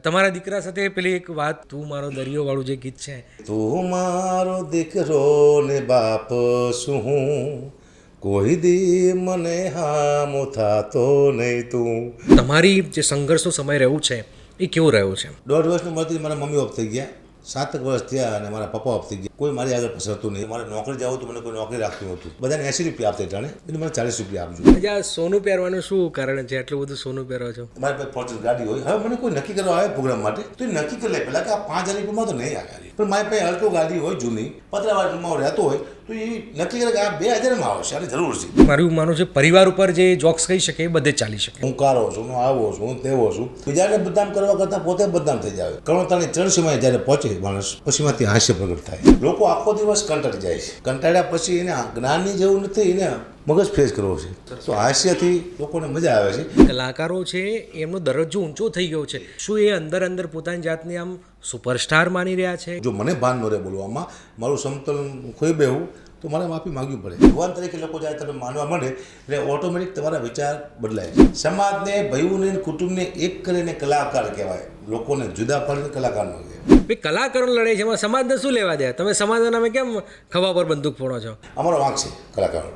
તમારા દીકરા સાથે પેલી એક વાત, તું મારો દરિયો વાળું જે ગીત છે, તું મારો દીકરો ને બાપ શું હું, કોઈ દી મને હામો થાતો નહીં તું. તમારી જે સંઘર્ષનો સમય રહ્યું છે એ કેવો રહ્યો છે? 1.5 વર્ષની ઉંમરથી મારા મમ્મી ઓફ થઈ ગયા, 7 વર્ષ થયા અને મારા પપ્પા ઓફ થઈ ગયા. કોઈ મારી આગળ પસરતું નહીં. મારે નોકરી જાવ તો મને કોઈ નોકરી રાખતું નહોતું. બધાને 80 રૂપિયા આપતા જાણે, એટલે મને 40 રૂપિયા આપજો. આજે આ સોનું પહેરવાનું શું કારણ છે? આટલું બધું સોનું પહેરો છો? મારી પાસે ફોર્ચ્યુનર ગાડી હોય. હવે મને કોઈ નક્કી કરવા આવે પ્રોગ્રામ માટે તો એ નક્કી કરી લે પહેલાં કે આ 5,000 રૂપિયામાં તો નહીં આવે. પણ મારી પાસે અલ્ટો ગાડી હોય જૂની, પતરાવાળમાં રહેતો હોય તો એ નક્કી કરે કે આ 2,000માં આવશે, આની જરૂર છે. મારું માનવું છે પરિવાર ઉપર જે જોક્સ કહી શકે એ બધે જ ચાલી શકે. હું કારો છું, હું આવો છું, હું તેવો છું. બીજાને બદનામ કરવા કરતાં પોતે બદનામ થઈ જાય. કરુણતાની ચરણસીમાએ જ્યારે પહોંચે માણસ, પછી માંથી હાસ્ય પ્રગટ થાય. લોકો આખો દિવસ કંટાળી જાય છે. કંટાળ્યા પછી એને જ્ઞાનની જેવું નથી, એને મગજ ફ્રેશ કરવો છે. તો હાસ્યથી લોકોને મજા આવે છે. કલાકારો છે એમનો દરજ્જો ઊંચો થઈ ગયો છે. શું એ અંદર પોતાની જાતને આમ સુપરસ્ટાર માની રહ્યા છે? જો મને ભાન ન રહે બોલવામાં, મારું સમતોલન ખોઈ બેહું તો મારે માફી માંગવી પડે. ભગવાન તરીકે લોકો જ્યારે તમે માનવા માંડે એટલે ઓટોમેટિક તમારા વિચાર બદલાય છે. સમાજને, ભાઈઓને, કુટુંબને એક કરીને કલાકાર કહેવાય. લોકોને જુદા પાડીને કલાકાર ન કહેવાય. ભાઈ કલાકારો લડે છે, એમાં સમાજને શું લેવા દે? તમે સમાજના નામે કેમ ખભા પર બંદૂક ફોડો છો? અમારો વાંક છે કલાકારો.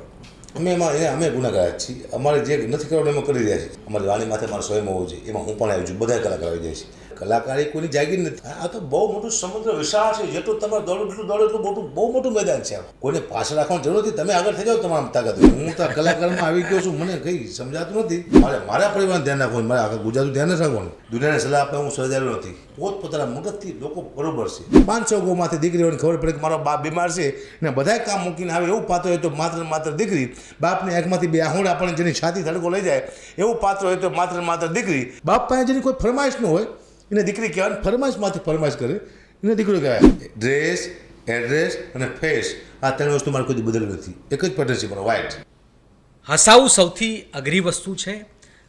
અમે ગુનેગાર છીએ. અમારે જે નથી કરવાનું એમાં કરી રહ્યા છીએ. અમારી વાણી માથે મારો સ્વયં હોવો જોઈએ, એમાં હું પણ આવી છું. બધા કલાકાર આવી જાય છે. કલાકારી કોઈની જાગીર નથી. આ તો બહુ મોટું સમુદ્ર વિશાળ છે. જેટલું તમારે દોડો એટલું બહુ મોટું મેદાન છે. કોઈને પાછળ રાખવાની જરૂર નથી. તમે આગળ થઈ જાઓ તમારા તાકાત. હું તો કલાકારમાં આવી ગયો છું, મને કંઈ સમજાતું નથી. મારા પરિવારનું ધ્યાન રાખવાનું, મારે આખા ગુજરાતનું ધ્યાન નથી રાખવાનું. દુનિયાને સલાહ આપે હું સર્જાયેલો નથી. પોતપોતાના મગજથી લોકો બરોબર છે. 500 ગોમાંથી દીકરીઓને ખબર પડે કે મારો બાપ બીમાર છે ને બધાય કામ મૂકીને આવે એવું પાત્ર હોય તો માત્ર દીકરી. બાપની આંખમાંથી બે આહુડ આપણને જેની છાતી ધડકો લઈ જાય એવું પાત્ર હોય તો માત્ર દીકરી. બાપ પાસે જેની કોઈ ફરમાઈશ ન હોય એને દીકરી કહેવાય. ફરમાઈશમાંથી ફરમાઈશ કરે એને દીકરી કહેવાય. ડ્રેસ, એડ્રેસ અને ફેસ, આ 3 વસ્તુ મારે કોઈ બદલી નથી. એક જ પેટર્ન છે મારો, વ્હાઇટ. હસાવું સૌથી અઘરી વસ્તુ છે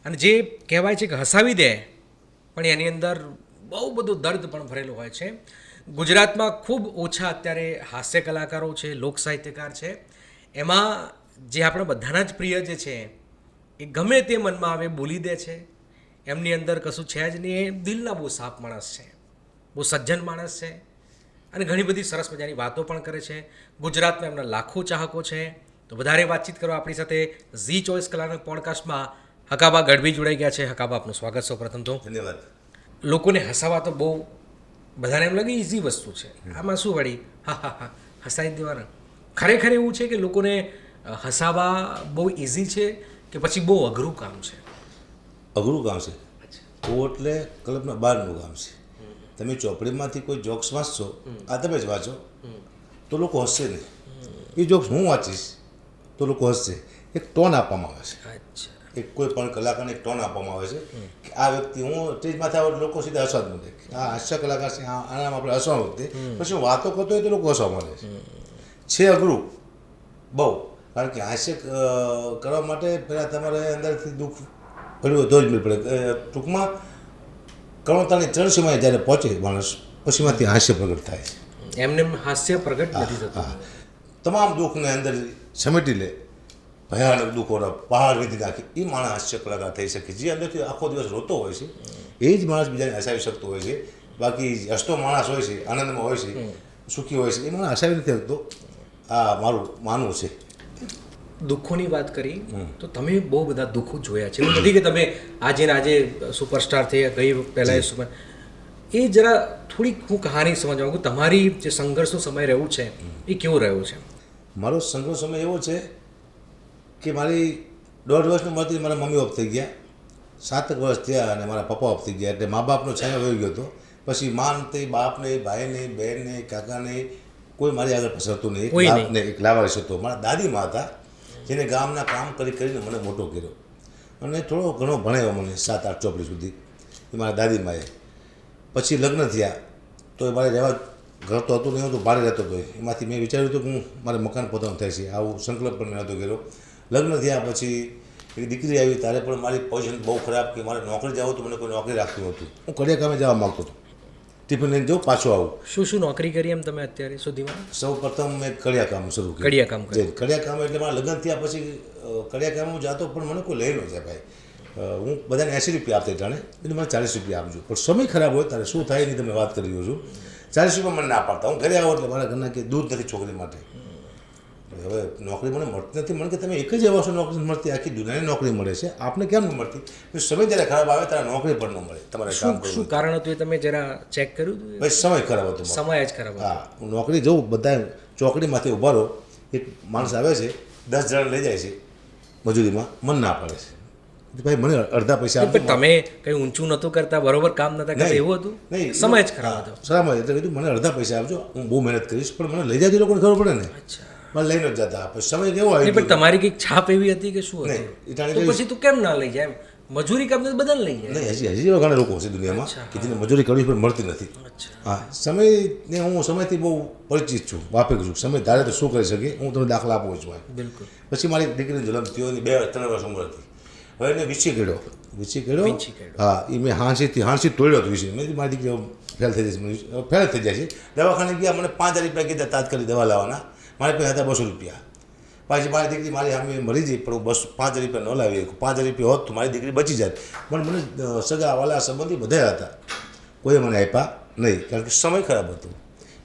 અને જે કહેવાય છે કે હસાવી દે પણ એની અંદર બહુ બધું દર્દ પણ ભરેલું હોય છે. ગુજરાતમાં ખૂબ ઓછા અત્યારે હાસ્ય કલાકારો છે, લોક સાહિત્યકાર છે. એમાં જે આપણા બધાના જ પ્રિય જે છે એ ગમે તે મનમાં આવે બોલી દે છે. એમની અંદર કશું છે જ નહીં. એ દિલના બહુ સાફ માણસ છે, બહુ સજ્જન માણસ છે અને ઘણી બધી સરસ મજાની વાતો પણ કરે છે. ગુજરાતમાં એમના લાખો ચાહકો છે. તો વધારે વાતચીત કરવા આપણી સાથે ઝી ચોઈસ કલાના પોડકાસ્ટમાં હકાબા ગઢવી જોડાઈ ગયા છે. હકાબા, આપનું સ્વાગત. સૌ પ્રથમ તો ધન્યવાદ. લોકોને હસાવા તો બહુ બધાને એમ લાગે ઇઝી વસ્તુ છે. આમાં શું વળી હા હસાઈ દેવાના. ખરેખર એવું છે કે લોકોને હસાવા બહુ ઇઝી છે કે પછી બહુ અઘરું કામ છે? અઘરું કામ છે. તો એટલે કલ્પના બહારનું કામ છે. તમે ચોપડીમાંથી કોઈ જોક્સ વાંચશો, આ તમે જ વાંચો તો લોકો હસશે નહીં. એ જોક્સ હું વાંચીશ તો લોકો હસશે. એક ટોન આપવામાં આવે છે. અચ્છા. એક કોઈ પણ કલાકારને એક ટોન આપવામાં આવે છે કે આ વ્યક્તિ, હું સ્ટેજમાંથી આવે લોકો સીધા હસવા જ મળે. આ હાસ્ય કલાકાર છે, આનામાં આપણે હસવા વખતે પછી હું વાતો કરતો હોય તો લોકો હસવા મળે છે. અઘરું બહુ, કારણ કે હાસ્ય કરવા માટે પહેલાં તમારે અંદરથી દુઃખ ભર્યું તો જ મેળ પડે. ટૂંકમાં કરુણતાની ચરણસીમાએ જ્યારે પહોંચે માણસ, પછી માંથી હાસ્ય પ્રગટ થાય છે. એમને હાસ્ય પ્રગટ નથી થતું. તમામ દુઃખને અંદર સમેટી લે, ભયાનક દુઃખોના પહાડ વીધી નાખે, એ માણસ હાસ્ય કલાકાર થઈ શકે. જે અંદરથી આખો દિવસ રોતો હોય છે એ જ માણસ બીજાને હસાવી શકતો હોય છે. બાકી હસતો માણસ હોય છે, આનંદમાં હોય છે, સુખી હોય છે, એ માણસ હસાવી નથી શકતો. આ મારું માનવું છે. દુઃખોની વાત કરી તો તમે બહુ બધા દુઃખો જોયા છે. એવું નથી કે તમે આજે સુપરસ્ટાર થઈ ગઈ પહેલાં એ સુપર, એ જરા થોડીક હું કહાની સમજવા માગું. તમારી જે સંઘર્ષનો સમય રહ્યું છે એ કેવો રહ્યો છે? મારો સંઘર્ષ સમય એવો છે કે મારી 1.5 વર્ષની ઉંમરથી મારા મમ્મી ઓફ થઈ ગયા, 7 વર્ષ થયા અને મારા પપ્પા ઓફ થઈ ગયા. એટલે મા બાપનો છાંયો વહી ગયો હતો. પછી માન તે બાપને, ભાઈને, બહેનને, કાકાને કોઈ મારી આગળ પસરતું નહીં. એક લાવારીસ હતો. મારા દાદીમાં હતા જેને ગામના કામ કરીને મને મોટો કર્યો અને થોડો ઘણો ભણાવ્યો મને 7-8 ચોપડી સુધી. એ મારા દાદીમાએ. પછી લગ્ન થયા તો એ મારે રહેવા ઘર તો હતું નહીં, તો ભાડે રહેતો હતો. એમાંથી મેં વિચાર્યું હતું કે હું મારે મકાન પોતાનું થાય છે, આવું સંકલ્પ પણ નહોતો કર્યો. લગ્ન થયા પછી એક દીકરી આવી, ત્યારે પણ મારી પોઝિશન બહુ ખરાબ કે મારે નોકરી જાવ તો મને કોઈ નોકરી રાખતું નહોતું. હું કડિયા કામે જવા માગતો હતો. ટિફિન લઈને જાઉં, પાછો આવું. શું નોકરી કરી એમ તમે અત્યારે સુધીમાં? સૌ પ્રથમ મેં કડિયા કામ શરૂ કર્યું. કડિયા કામ એટલે મારા લગ્ન થયા પછી કડિયા કામ હું જાતો પણ મને કોઈ લઈ ન જાય ભાઈ. હું બધાને 80 રૂપિયા આપતા જાણે એટલે મને 40 રૂપિયા આપજો, પણ સમય ખરાબ હોય ત્યારે શું થાય એની તમે વાત કરી રહ્યો છું. 40 રૂપિયા મને ના પાડતા, હું ઘરે આવો એટલે મારા ઘરના કે દૂધ નથી છોકરી માટે. હવે નોકરી મને મળતી નથી, મને કે તમે એક જ એવા છો નોકરી મળતી, આખી દુનિયાની નોકરી મળે છે, આપને કેમ ન મળતી? સમય જ્યારે ખરાબ આવે ત્યારે નોકરી પણ ન મળે. તમારે કામ કરવું, શું કારણ હતું એ તમે જરા ચેક કર્યું હતું? ભાઈ સમય ખરાબ હતો મારો. સમય જ ખરાબ હતો. હા, હું નોકરી જઉં, બધા ચોકડીમાંથી ઉભા રહો, એક માણસ આવે છે 10 જણા લઈ જાય છે મજૂરીમાં, મન ના પડે છે ભાઈ મને અડધા પૈસા આપજો. પણ તમે કઈ ઊંચું નહોતું કરતા, બરોબર કામ નતા કરતા, એવું હતું? નહીં, સમય જ ખરાબ હતો. સમય એટલે કીધું મને અડધા પૈસા આપજો, હું બહુ મહેનત કરીશ, પણ મને લઈ જાય લોકોને ખબર પડે ને. અચ્છા. મને લઈને જ જતા. પછી સમય કેવો આવી પણ તમારી કંઈક છાપ એવી હતી કે શું નહીં, હતું? એ ટાણે તો પછી તું કેમ ના લઈ જાય? એમ મજૂરી કામ તો બધાને લઈ જાય. નહીં, હજી એવા ઘણા લોકો છે દુનિયામાં કે જેને મજૂરી કરવી પણ મળતી નથી. અચ્છા. હા, સમયને હું સમયથી બહુ પરિચિત છું, વાપરી છું. સમય ધારે તો શું કરી શકે, હું તમને દાખલા આપું છું. બિલકુલ. પછી મારી દીકરીનો જન્મ થયો, એની 2-3 વર્ષ ઉંમર હતી. હવે એને વીંછી કેળો. હા, એ મેં હાંસી તોડ્યો હતો વિશે. મેં કીધું મારી દીકરી ફેલ થઈ જશે, ફેલ થઈ જાય છે. દવાખાને ગયા, મને 5,000 રૂપિયા કીધા તાત્કાલિક દવા લાવવાના. મારી પાસે હતા 200 રૂપિયા. પાછી મારી દીકરી મારી સામે મરી જઈ, પણ હું 5,000 રૂપિયા ન લાવી. 5,000 રૂપિયા હોત તો મારી દીકરી બચી જાય. પણ મને સગા વાલા સંબંધી બધા હતા, કોઈએ મને આપ્યા નહીં, કારણ કે સમય ખરાબ હતો.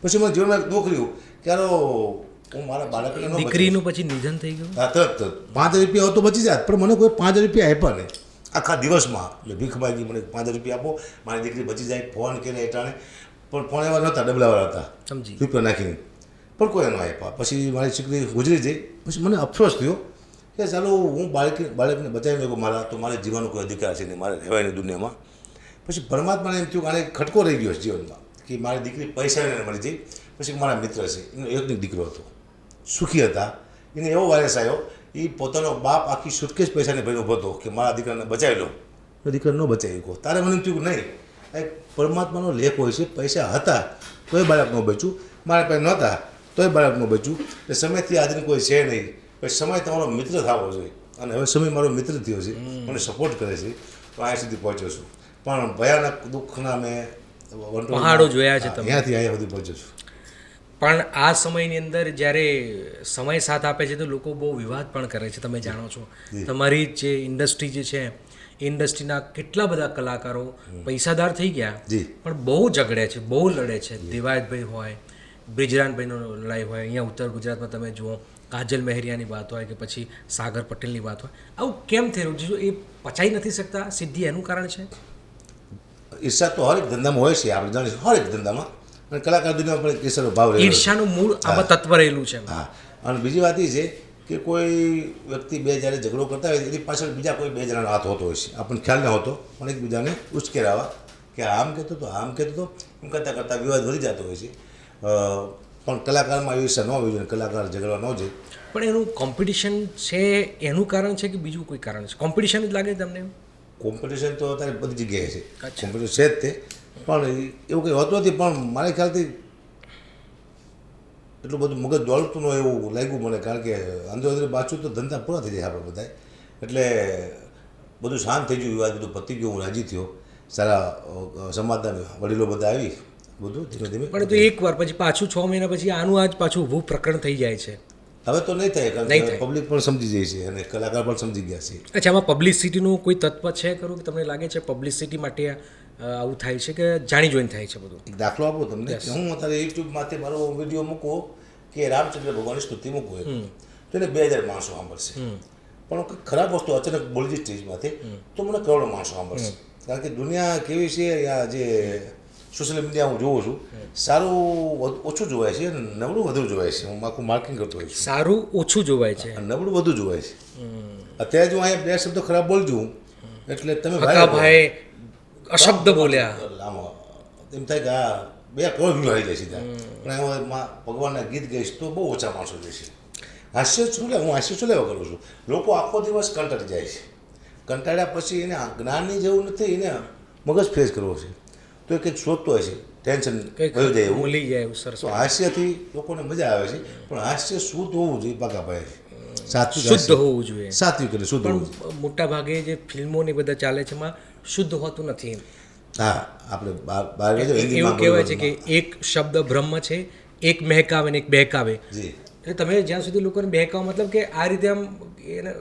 પછી મને જીવનમાં એક દુઃખ રહ્યું કે હું મારા બાળકને દીકરીનું પછી નિધન થઈ ગયું. હા, તરત 5,000 રૂપિયા હોત તો બચી જાય, પણ મને કોઈ 5,000 રૂપિયા આપ્યા નહીં. આખા દિવસમાં એટલે ભીખ માગી, મને 5,000 રૂપિયા આપો, મારી દીકરી બચી જાય. ફોન કરીને એટાણે પણ ફોન એવા નહોતા, ડબલાવાળા હતા, સમજી. રૂપિયા નાખીને, પણ કોઈ ન આપ્યા. પછી મારી દીકરી ગુજરી જઈ. પછી મને અફસોસ થયો કે ચાલો હું બાળકને બચાવી નાખું મારા, તો મારે જીવવાનો કોઈ અધિકાર છે નહીં, મારે રહેવાયની દુનિયામાં. પછી પરમાત્માને એમ થયું કે આને ખટકો રહી ગયો છે જીવનમાં, કે મારી દીકરી પૈસાને મળી જઈ. પછી મારા મિત્ર છે, એનો એક દીકરો હતો, સુખી હતા. એને એવો વાયરસ આવ્યો, એ પોતાનો બાપ આખી સુટકેસ પૈસાને ભરી ઊભો હતો કે મારા દીકરાને બચાવી લો. તો દીકરાને ન બચાવી કહો. તારે મને એમ થયું કે નહીં, એક પરમાત્માનો લેખ હોય છે. પૈસા હતા તોય બાળક ન બચ્યું, મારા પાસે નહોતા તોય બાળક ન બચ્યું. એટલે સમયથી આજની કોઈ છે નહીં. પછી સમય તમારો મિત્ર થવો જોઈએ, અને હવે સમય મારો મિત્ર થયો છે, મને સપોર્ટ કરે છે, તો અહીંયા સુધી પહોંચ્યો છું. પણ ભયાનક દુઃખના મેં પહાડો જોયા છે તમે. અહીંયાથી અહીંયા સુધી પહોંચ્યો છું. પણ આ સમયની અંદર જ્યારે સમય સાથ આપે છે તો લોકો બહુ વિવાદ પણ કરે છે, તમે જાણો છો. તમારી જે ઇન્ડસ્ટ્રી જે છે, એ ઇન્ડસ્ટ્રીના કેટલા બધા કલાકારો પૈસાદાર થઈ ગયા, પણ બહુ ઝઘડે છે, બહુ લડે છે. દેવાયતભાઈ હોય, બ્રિજરાનભાઈનો લડાઈ હોય, અહીંયા ઉત્તર ગુજરાતમાં તમે જુઓ કાજલ મહેરિયાની વાત હોય કે પછી સાગર પટેલની વાત હોય. આવું કેમ થઈ રહ્યું છે? જો એ પચાઈ નથી શકતા, સીધી એનું કારણ છે. ઈર્ષા તો હરેક ધંધામાં હોય છે, આપણે જાણીશું, હરેક ધંધામાં. અને કલાકાર દુનિયામાં પણ ઈર્ષાનો ભાવ રહેલો છે. ઈર્ષાનું મૂળ આમાં તત્વ રહેલું છે. હા, અને બીજી વાત એ છે કે કોઈ વ્યક્તિ બે જ્યારે ઝઘડો કરતા હોય એની પાછળ બીજા કોઈ 2 જણાનો હાથ હોતો હોય છે, આપણને ખ્યાલ ન હોતો, પણ એકબીજાને ઉશ્કેરાવા કે આમ કહેતો હતો, આમ કહેતો હતો, એમ કરતાં કરતાં વિવાદ વધી જતો હોય છે. પણ કલાકારમાં ઈર્ષા ન હોવી જોઈએ, કલાકાર ઝઘડવા ન જોઈએ. પણ એનું કોમ્પિટિશન છે, એનું કારણ છે કે બીજું કોઈ કારણ છે? કોમ્પિટિશન જ લાગે તમને? કોમ્પિટિશન તો અત્યારે બધી જગ્યાએ છે, કોમ્પિટિશન છે જ તે, પણ એવું કંઈ હોતું નથી. પણ મારા ખ્યાલથી એટલું બધું મગજ દોડતું ન એવું લાગ્યું મને, કારણ કે અંદર અંદર પાછું તો ધંધા પૂરા થઈ જાય આપણે બધા. એટલે બધું શાંત થઈ ગયું, વિવાદ બધું પતી ગયું, હું રાજી થયો. સારા સમાજના વડીલો બધા આવી, બધું ધીમે ધીમે. પણ તો એક વાર પછી પાછું 6 મહિના પછી આનું આજ પાછું ઊભું પ્રકરણ થઈ જાય છે. હવે તો નહીં થાય, કારણ કે પબ્લિક પણ સમજી જાય છે અને કલાકાર પણ સમજી ગયા છે. અચ્છા, આમાં પબ્લિસિટીનું કોઈ તત્વ છે ખરું કે તમને લાગે છે પબ્લિસિટી માટે આવું થાય છે કે જાણી જોઈને થાય છે બધું? એક દાખલો આપો તમને, કે હું અત્યારે યુટ્યુબમાંથી મારો વિડીયો મૂકું કે રામચંદ્ર ભગવાનની સ્તુતિ મૂકવું, તો એને 2,000 માણસો સાંભળશે. પણ કંઈક ખરાબ વસ્તુ અચાનક બોલી જઈ સ્ટેજમાંથી તો મને કરોડો માણસો સાંભળશે. કારણ કે દુનિયા કેવી છે, આ જે સોશિયલ મીડિયા હું જોઉં છું, સારું ઓછું જોવાય છે, નબળું વધુ જોવાય છે. હું આખું માર્કિંગ કરતો હોઉં છું. સારું ઓછું જોવાય છે, નબળું વધુ જોવાય છે. અત્યારે જો અહીંયા 2 શબ્દ ખરાબ બોલજું એટલે તમે ભાઈ અશબ્દ બોલ્યા, એમ થાય કે આ 2 કરોડ વ્યૂ આવી જાય સીધા. પણ એમાં ભગવાનના ગીત ગાઈશ તો બહુ ઓછા માણસો જશે. હાસ્ય છું હું હાસ્ય છું લેવા કરું છું. લોકો આખો દિવસ કંટાળી જાય છે, કંટાળ્યા પછી એને જ્ઞાનની જેવું નથી, એને મગજ ફ્રેશ કરવો છે, તો એ કંઈક શોધતો હોય છે, ટેન્શન વહી જાય એવું, ભૂલી જાય એવું. સરસ. તો હાસ્યથી લોકોને મજા આવે છે, પણ હાસ્ય શુદ્ધ હોવું જોઈએ પાકાભાઈ, સાત્વિક શુદ્ધ હોવું જોઈએ, સાત્વિક એટલે શુદ્ધ હોવું જોઈએ. પણ મોટા ભાગે જે ફિલ્મો ને બધા ચાલે છે એમાં શુદ્ધ હોતું નથી. હા, આપણે બહાર એવું કહેવાય છે કે એક શબ્દ બ્રહ્મ છે, એક મહેકાવે ને એક બહેકાવે. જી. એટલે તમે જ્યાં સુધી લોકોને બહેકાવો મતલબ કે આ રીતે આમ એને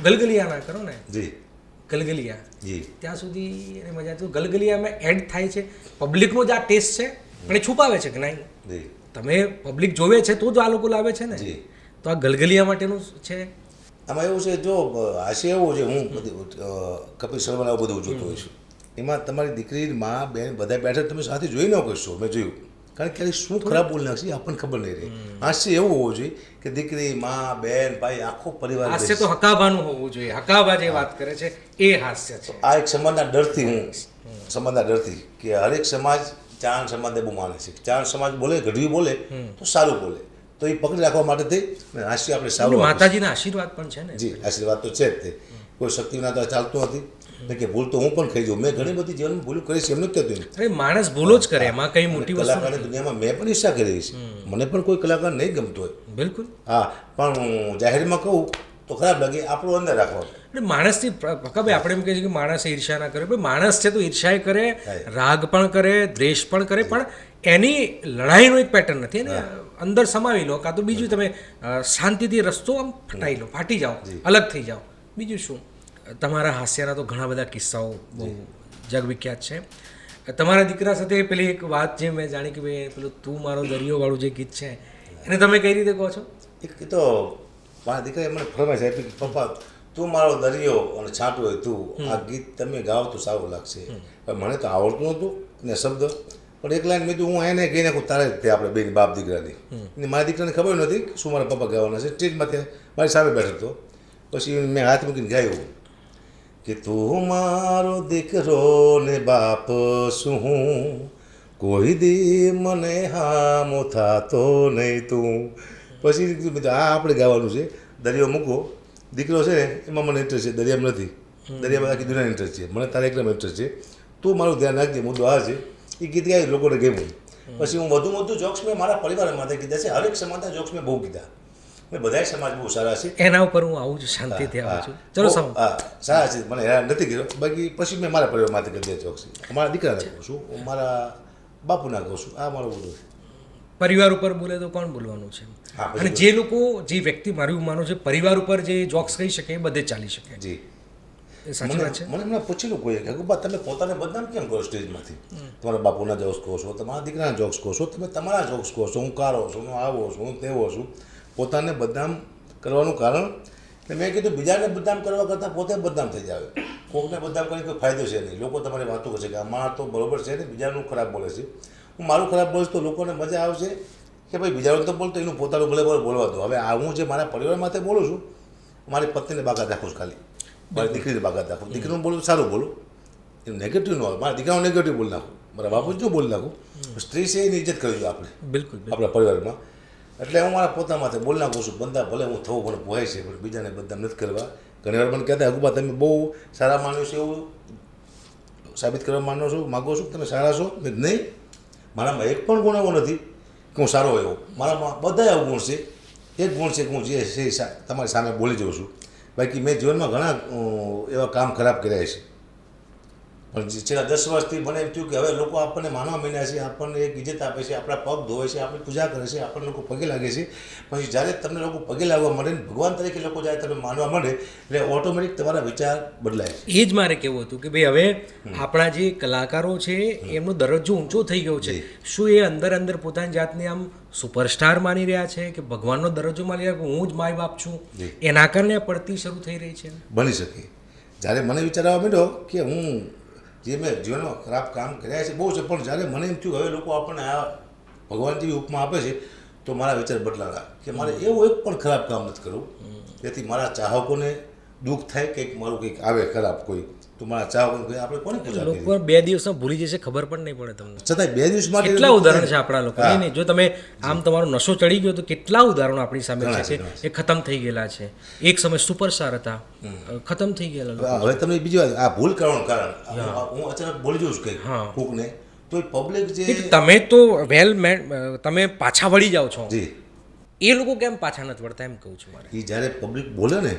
ગલગલિયા ના કરો ને, જી, ગલગલિયા જી ત્યાં સુધી એને મજા તો ગલગલિયામાં એડ થાય છે પબ્લિકનો જ આ ટેસ્ટ છે પણ એ છુપાવે છે કે નહીં જી તમે પબ્લિક જોવે છે તો જ આ લોકો લાવે છે ને જી તો આ ગલગલિયા માટેનું છે આમાં એવું છે જો હાસ્ય એવું છે હું કપિલ શર્માને આવું બધું જોતો હોઈશ એમાં તમારી દીકરી મા બેન બધા બેઠા તમે સાથે જોઈ ન કરશો મેં જોયું કારણ કે શું ખરાબ બોલી નાખશે આપણને ખબર નહીં રહી હાસ્ય એવું હોવું જોઈએ કે દીકરી મા બેન ભાઈ આખો પરિવાર હાસ્ય તો હકાભાનું હોવું જોઈએ હકાભા જે વાત કરે છે એ હાસ્ય છે આ એક સમાજના ડરથી સમાજના ડરથી કે હરેક સમાજ ચારણ સમાજને બહુ માને છે ચારણ સમાજ બોલે ગઢવી બોલે તો સારું બોલે તો એ પકડી રાખવા માટે થઈ હાસ્ય આપણે સારું માતાજીના આશીર્વાદ પણ છે ને જી આશીર્વાદ તો છે જ તે કોઈ શક્તિના તો ચાલતું નથી કે ભૂલ તો હું પણ ખાઈ જાઉં મેં ઘણી બધી જીવનમાં ભૂલ કરી છે એમનું કહેતું અરે માણસ ભૂલો જ કરે એમાં કઈ મોટી વસ્તુ કલાકારની દુનિયામાં મેં પણ ઈચ્છા કરી છે મને પણ કોઈ કલાકાર નહીં ગમતો હોય બિલકુલ હા પણ હું જાહેરમાં કહું તો ખરાબ લાગે આપણું અંદર રાખવાનું એટલે માણસની ભાઈ આપણે એમ કહીએ છીએ કે માણસ ઈર્ષા ના કરે ભાઈ માણસ છે તો ઈર્ષાએ કરે રાગ પણ કરે દ્વેષ પણ કરે પણ એની લડાઈનો એક પેટર્ન નથી એને અંદર સમાવી લો કાં તો બીજું તમે શાંતિથી રસ્તો આમ ફટાઈ લો ફાટી જાઓ અલગ થઈ જાઓ બીજું શું તમારા હાસ્યના તો ઘણા બધા કિસ્સાઓ બહુ જગવિખ્યાત છે તમારા દીકરા સાથે પેલી એક વાત જે મેં જાણી કે ભાઈ પેલું તું મારો દરિયોવાળું જે ગીત છે એને તમે કઈ રીતે કહો છો એક તો મારા દીકરાએ મને ફરમાઈશ આપી કે પપ્પા તું મારો દરિયો અને છાંટો હોય તું આ ગીત તમે ગાઓ તો સારું લાગશે પણ મને તો આવડતું નહોતું ને શબ્દ પણ એક લાઈન મેં તો હું એને કહી નાખું તારે તે આપણે બેન બાપ દીકરાની અને મારા દીકરાને ખબર નહોતી કે શું મારા પપ્પા ગાવાના છે સ્ટેજમાંથી મારી સામે બેઠો હતો પછી મેં હાથ મૂકીને ગાયું કે તું મારો દીકરો ને બાપ શું હું કોઈ દી મને હામો થાતો નહીં તું પછી કીધું આ આપણે ગાવાનું છે દરિયો મૂકો દીકરો છે ને એમાં મને ઇન્ટરેસ્ટ છે દરિયામાં નથી દરિયામાં આખી દુનિયાનો ઇન્ટરેસ્ટ છે મને તારે એકદમ ઇન્ટરેસ્ટ છે તું મારું ધ્યાન રાખજે મુદ્દો આ છે એ ગીત ગાય લોકોને ગમ્યું પછી હું વધુ જોક્સ મેં મારા પરિવારમાં કીધા છે હરેક સમાજના જોક્સ મેં બહુ કીધા મેં બધા સમાજ બહુ સારા છે એના ઉપર હું આવું છું શાંતિથી આવું છું ચલો સારા છે મને હેરાન નથી કર્યો બાકી પછી મેં મારા પરિવારમાંથી કરી દે જોક્સ મારા દીકરાને કહું છું હું મારા બાપુના કહું છું આ મારું બધું પરિવાર ઉપર બોલે તો કોણ બોલવાનું છે અને જે લોકો જે વ્યક્તિ મારું માનું છે પરિવાર ઉપર જે જોક્સ કહી શકે એ બધે ચાલી શકે જી સાચી વાત છે મને એમને પૂછેલું કોઈ કે બા તમે પોતાને બદનામ કેમ કરો સ્ટેજમાંથી તમારા બાપુના જોક્સ કહો છો તમારા દીકરાના જોક્સ કહો છો તમે તમારા જોક્સ કહો છો હું કારો છું હું આવો છું હું તેવો છું પોતાને બદનામ કરવાનું કારણ મેં કીધું બીજાને બદનામ કરવા કરતાં પોતે બદનામ થઈ જાય કોકને બદનામ કરીને કોઈ ફાયદો છે નહીં લોકો તમારી વાતો કરશે કે આમાં તો બરોબર છે ને બીજાનું ખરાબ બોલે છે હું મારું ખરાબ બોલીશ તો લોકોને મજા આવશે કે ભાઈ બીજાનું તો બોલતો એનું પોતાનું ભલે બોલવા દો હવે આ હું જે મારા પરિવાર માટે બોલું છું મારી પત્નીને બાગાત રાખું છું ખાલી મારી દીકરીને બાગાત રાખું દીકરીનું બોલું સારું બોલું એનું નેગેટિવ ન હોય મારા દીકરાનું નેગેટિવ બોલી નાખું મારા બાપુ જો બોલી નાખું સ્ત્રી છે એની ઇજ્જત કરવી જોઈએ આપણે બિલકુલ આપણા પરિવારમાં એટલે હું મારા પોતા માથે બોલી નાખું છું બંદા ભલે હું થવું મને પોહાય છે પણ બીજાને બદનામ નથી કરવા ઘણી વાર મને કહેતા હકુબા તમે બહુ સારા માન્યો છો એવું સાબિત કરવા માગો છો તમે સારા છો નહીં મારામાં એક પણ ગુણ એવો નથી કે હું સારો એવો મારામાં બધા એવા ગુણ છે એક ગુણ છે કે હું જે છે તમારી સામે બોલી જાઉં છું બાકી મેં જીવનમાં ઘણા એવા કામ ખરાબ કર્યા છે પણ છેલ્લા 10 વર્ષથી મને એમ થયું કે હવે લોકો આપણને માનવા માંડ્યા છે આપણને એક ઇજ્જત આપે છે આપણા પગ ધોવે છે આપણી પૂજા કરે છે આપણને લોકો પગે લાગે છે પછી જ્યારે તમને લોકો પગે લાગવા માંડે ને ભગવાન તરીકે લોકો જ્યારે તમે માનવા માંડે એટલે ઓટોમેટિક તમારા વિચાર બદલાય એ જ મારે કહેવું હતું કે ભાઈ હવે આપણા જે કલાકારો છે એમનો દરજ્જો ઊંચો થઈ ગયો છે શું એ અંદર પોતાની જાતને આમ સુપરસ્ટાર માની રહ્યા છે કે ભગવાનનો દરજ્જો માની રહ્યા કે હું જ માય બાપ છું એના કારણે આ પડતી શરૂ થઈ રહી છે બની શકે જ્યારે મને વિચાર આવવા માંડ્યો કે હું જે મેં જીવનમાં ખરાબ કામ કર્યા છે બહુ છે પણ જ્યારે મને એમ થયું હવે લોકો આપણને આ ભગવાન જેવી ઉપમા આપે છે તો મારા વિચાર બદલાડા કે મારે એવું એક પણ ખરાબ કામ નથી કરવું જેથી મારા ચાહકોને દુઃખ થાય કંઈક મારું કંઈક આવે ખરાબ કોઈ તો મારા ચાહકોને આપણે કોને પૂજા કરીએ લોકો 2 દિવસમાં ભૂલી જશે ખબર પણ નહીં પડે તમને છતાંય 2 દિવસ માટે કેટલા ઉદાહરણ છે આપણા લોકો નહીં જો તમે આમ તમારો નશો ચડી ગયો તો કેટલા ઉદાહરણો આપણી સામે છે કે એ ખતમ થઈ ગયેલા છે એક સમય સુપરસ્ટાર હતા ખતમ થઈ ગયેલા હવે તમે બીજી વાત આ ભૂલ કરવાનું કારણ હું અચાનક બોલી જાઉં છું કંઈક કોકને તો પબ્લિક જે તમે તો તમે પાછા વળી જાઓ છો જી એ લોકો કેમ પાછા નથી વળતા એમ કહું છું મારે એ જ્યારે પબ્લિક બોલે ને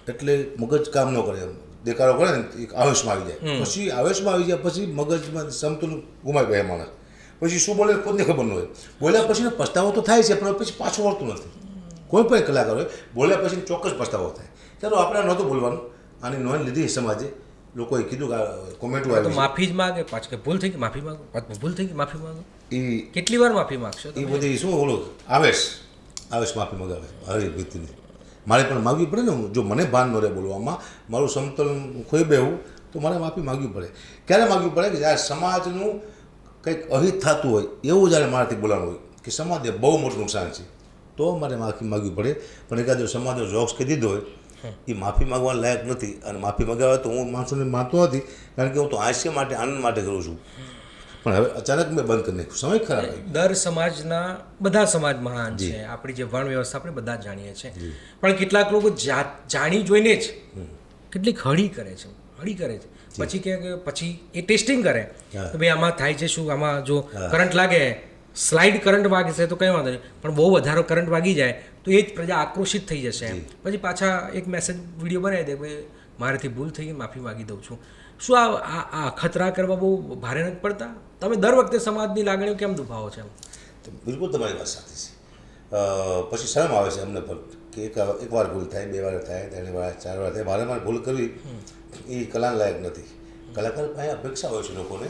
એટલે મગજ કામ ન કરે એમ દેખાડો કરે ને એક આવેશમાં આવી જાય પછી આવેશમાં આવી જાય પછી મગજમાં સમતુલન ગુમાઈ ગયા માણસ પછી શું બોલે ખુદને ખબર ન હોય બોલ્યા પછી પછતાવો તો થાય છે પણ પછી પાછું વળતું નથી કોઈ પણ કલાકાર હોય બોલ્યા પછી ચોક્કસ પછતાવો થાય ચાલો આપણે નહોતું બોલવાનું આની નોંધ લીધી સમાજે, લોકોએ કીધું કે કોમેન્ટો તો આવી માફી જ માગે પાછું કે ભૂલ થઈ ગઈ માફી માગો, પાછું ભૂલ થઈ ગઈ માફી માગો. એ કેટલી વાર માફી માગશો એ તમે? બધી શું ઓલું આવેશ માફી મગાવે હરી વ્યક્તિને મારે પણ માગવી પડે ને. જો મને ભાન ન રહે બોલવામાં, મારું સમતોલન ખોઈ બેહું તો મારે માફી માગવી પડે. ક્યારે માગવી પડે કે જ્યારે સમાજનું કંઈક અહિત થતું હોય એવું જ્યારે મારાથી બોલાવાનું હોય કે સમાજને બહુ મોટું નુકસાન છે, તો મારે માફી માગવી પડે. પણ એકાદ સમાજનો જોક્સ કહી દીધો હોય એ માફી માગવા લાયક નથી, અને માફી મગાવે તો હું માણસોને માનતો નથી, કારણ કે હું તો હાસ્ય માટે આનંદ માટે કરું છું. પણ હવે અચાનક મેં બંધ કરી નાખ્યું, સમય ખરાબ આવી ગયો. દર સમાજના બધા સમાજ મહાન છે, આપણી જે વર્ણ વ્યવસ્થા આપણે બધા જ જાણીએ છીએ, પણ કેટલાક લોકો જાણી જોઈને જ કેટલીક હળી કરે છે પછી કે પછી એ ટેસ્ટિંગ કરે કે ભાઈ આમાં થાય છે શું, આમાં જો કરંટ લાગે, સ્લાઇડ કરંટ વાગે છે તો કંઈ વાંધો નહીં, પણ બહુ વધારે કરંટ વાગી જાય તો એ જ પ્રજા આક્રોશિત થઈ જશે. પછી પાછા એક મેસેજ વિડીયો બનાવી દે ભાઈ મારાથી ભૂલ થઈ ગઈ માફી માગી દઉં છું. શું આ અખતરા કરવા બહુ ભારે નથી પડતા? તમે દર વખતે સમાજની લાગણીઓ કેમ દુભાવો છે? તો બિલકુલ તમારી વાત સાચી છે. પછી શરમ આવે છે અમને પણ કે એકવાર ભૂલ થાય, 2 વાર થાય, 3 વાર 4 વાર થાય, વારંવાર ભૂલ કરવી એ કલા લાયક નથી. કલાકાર પાસે અપેક્ષા હોય છે લોકોને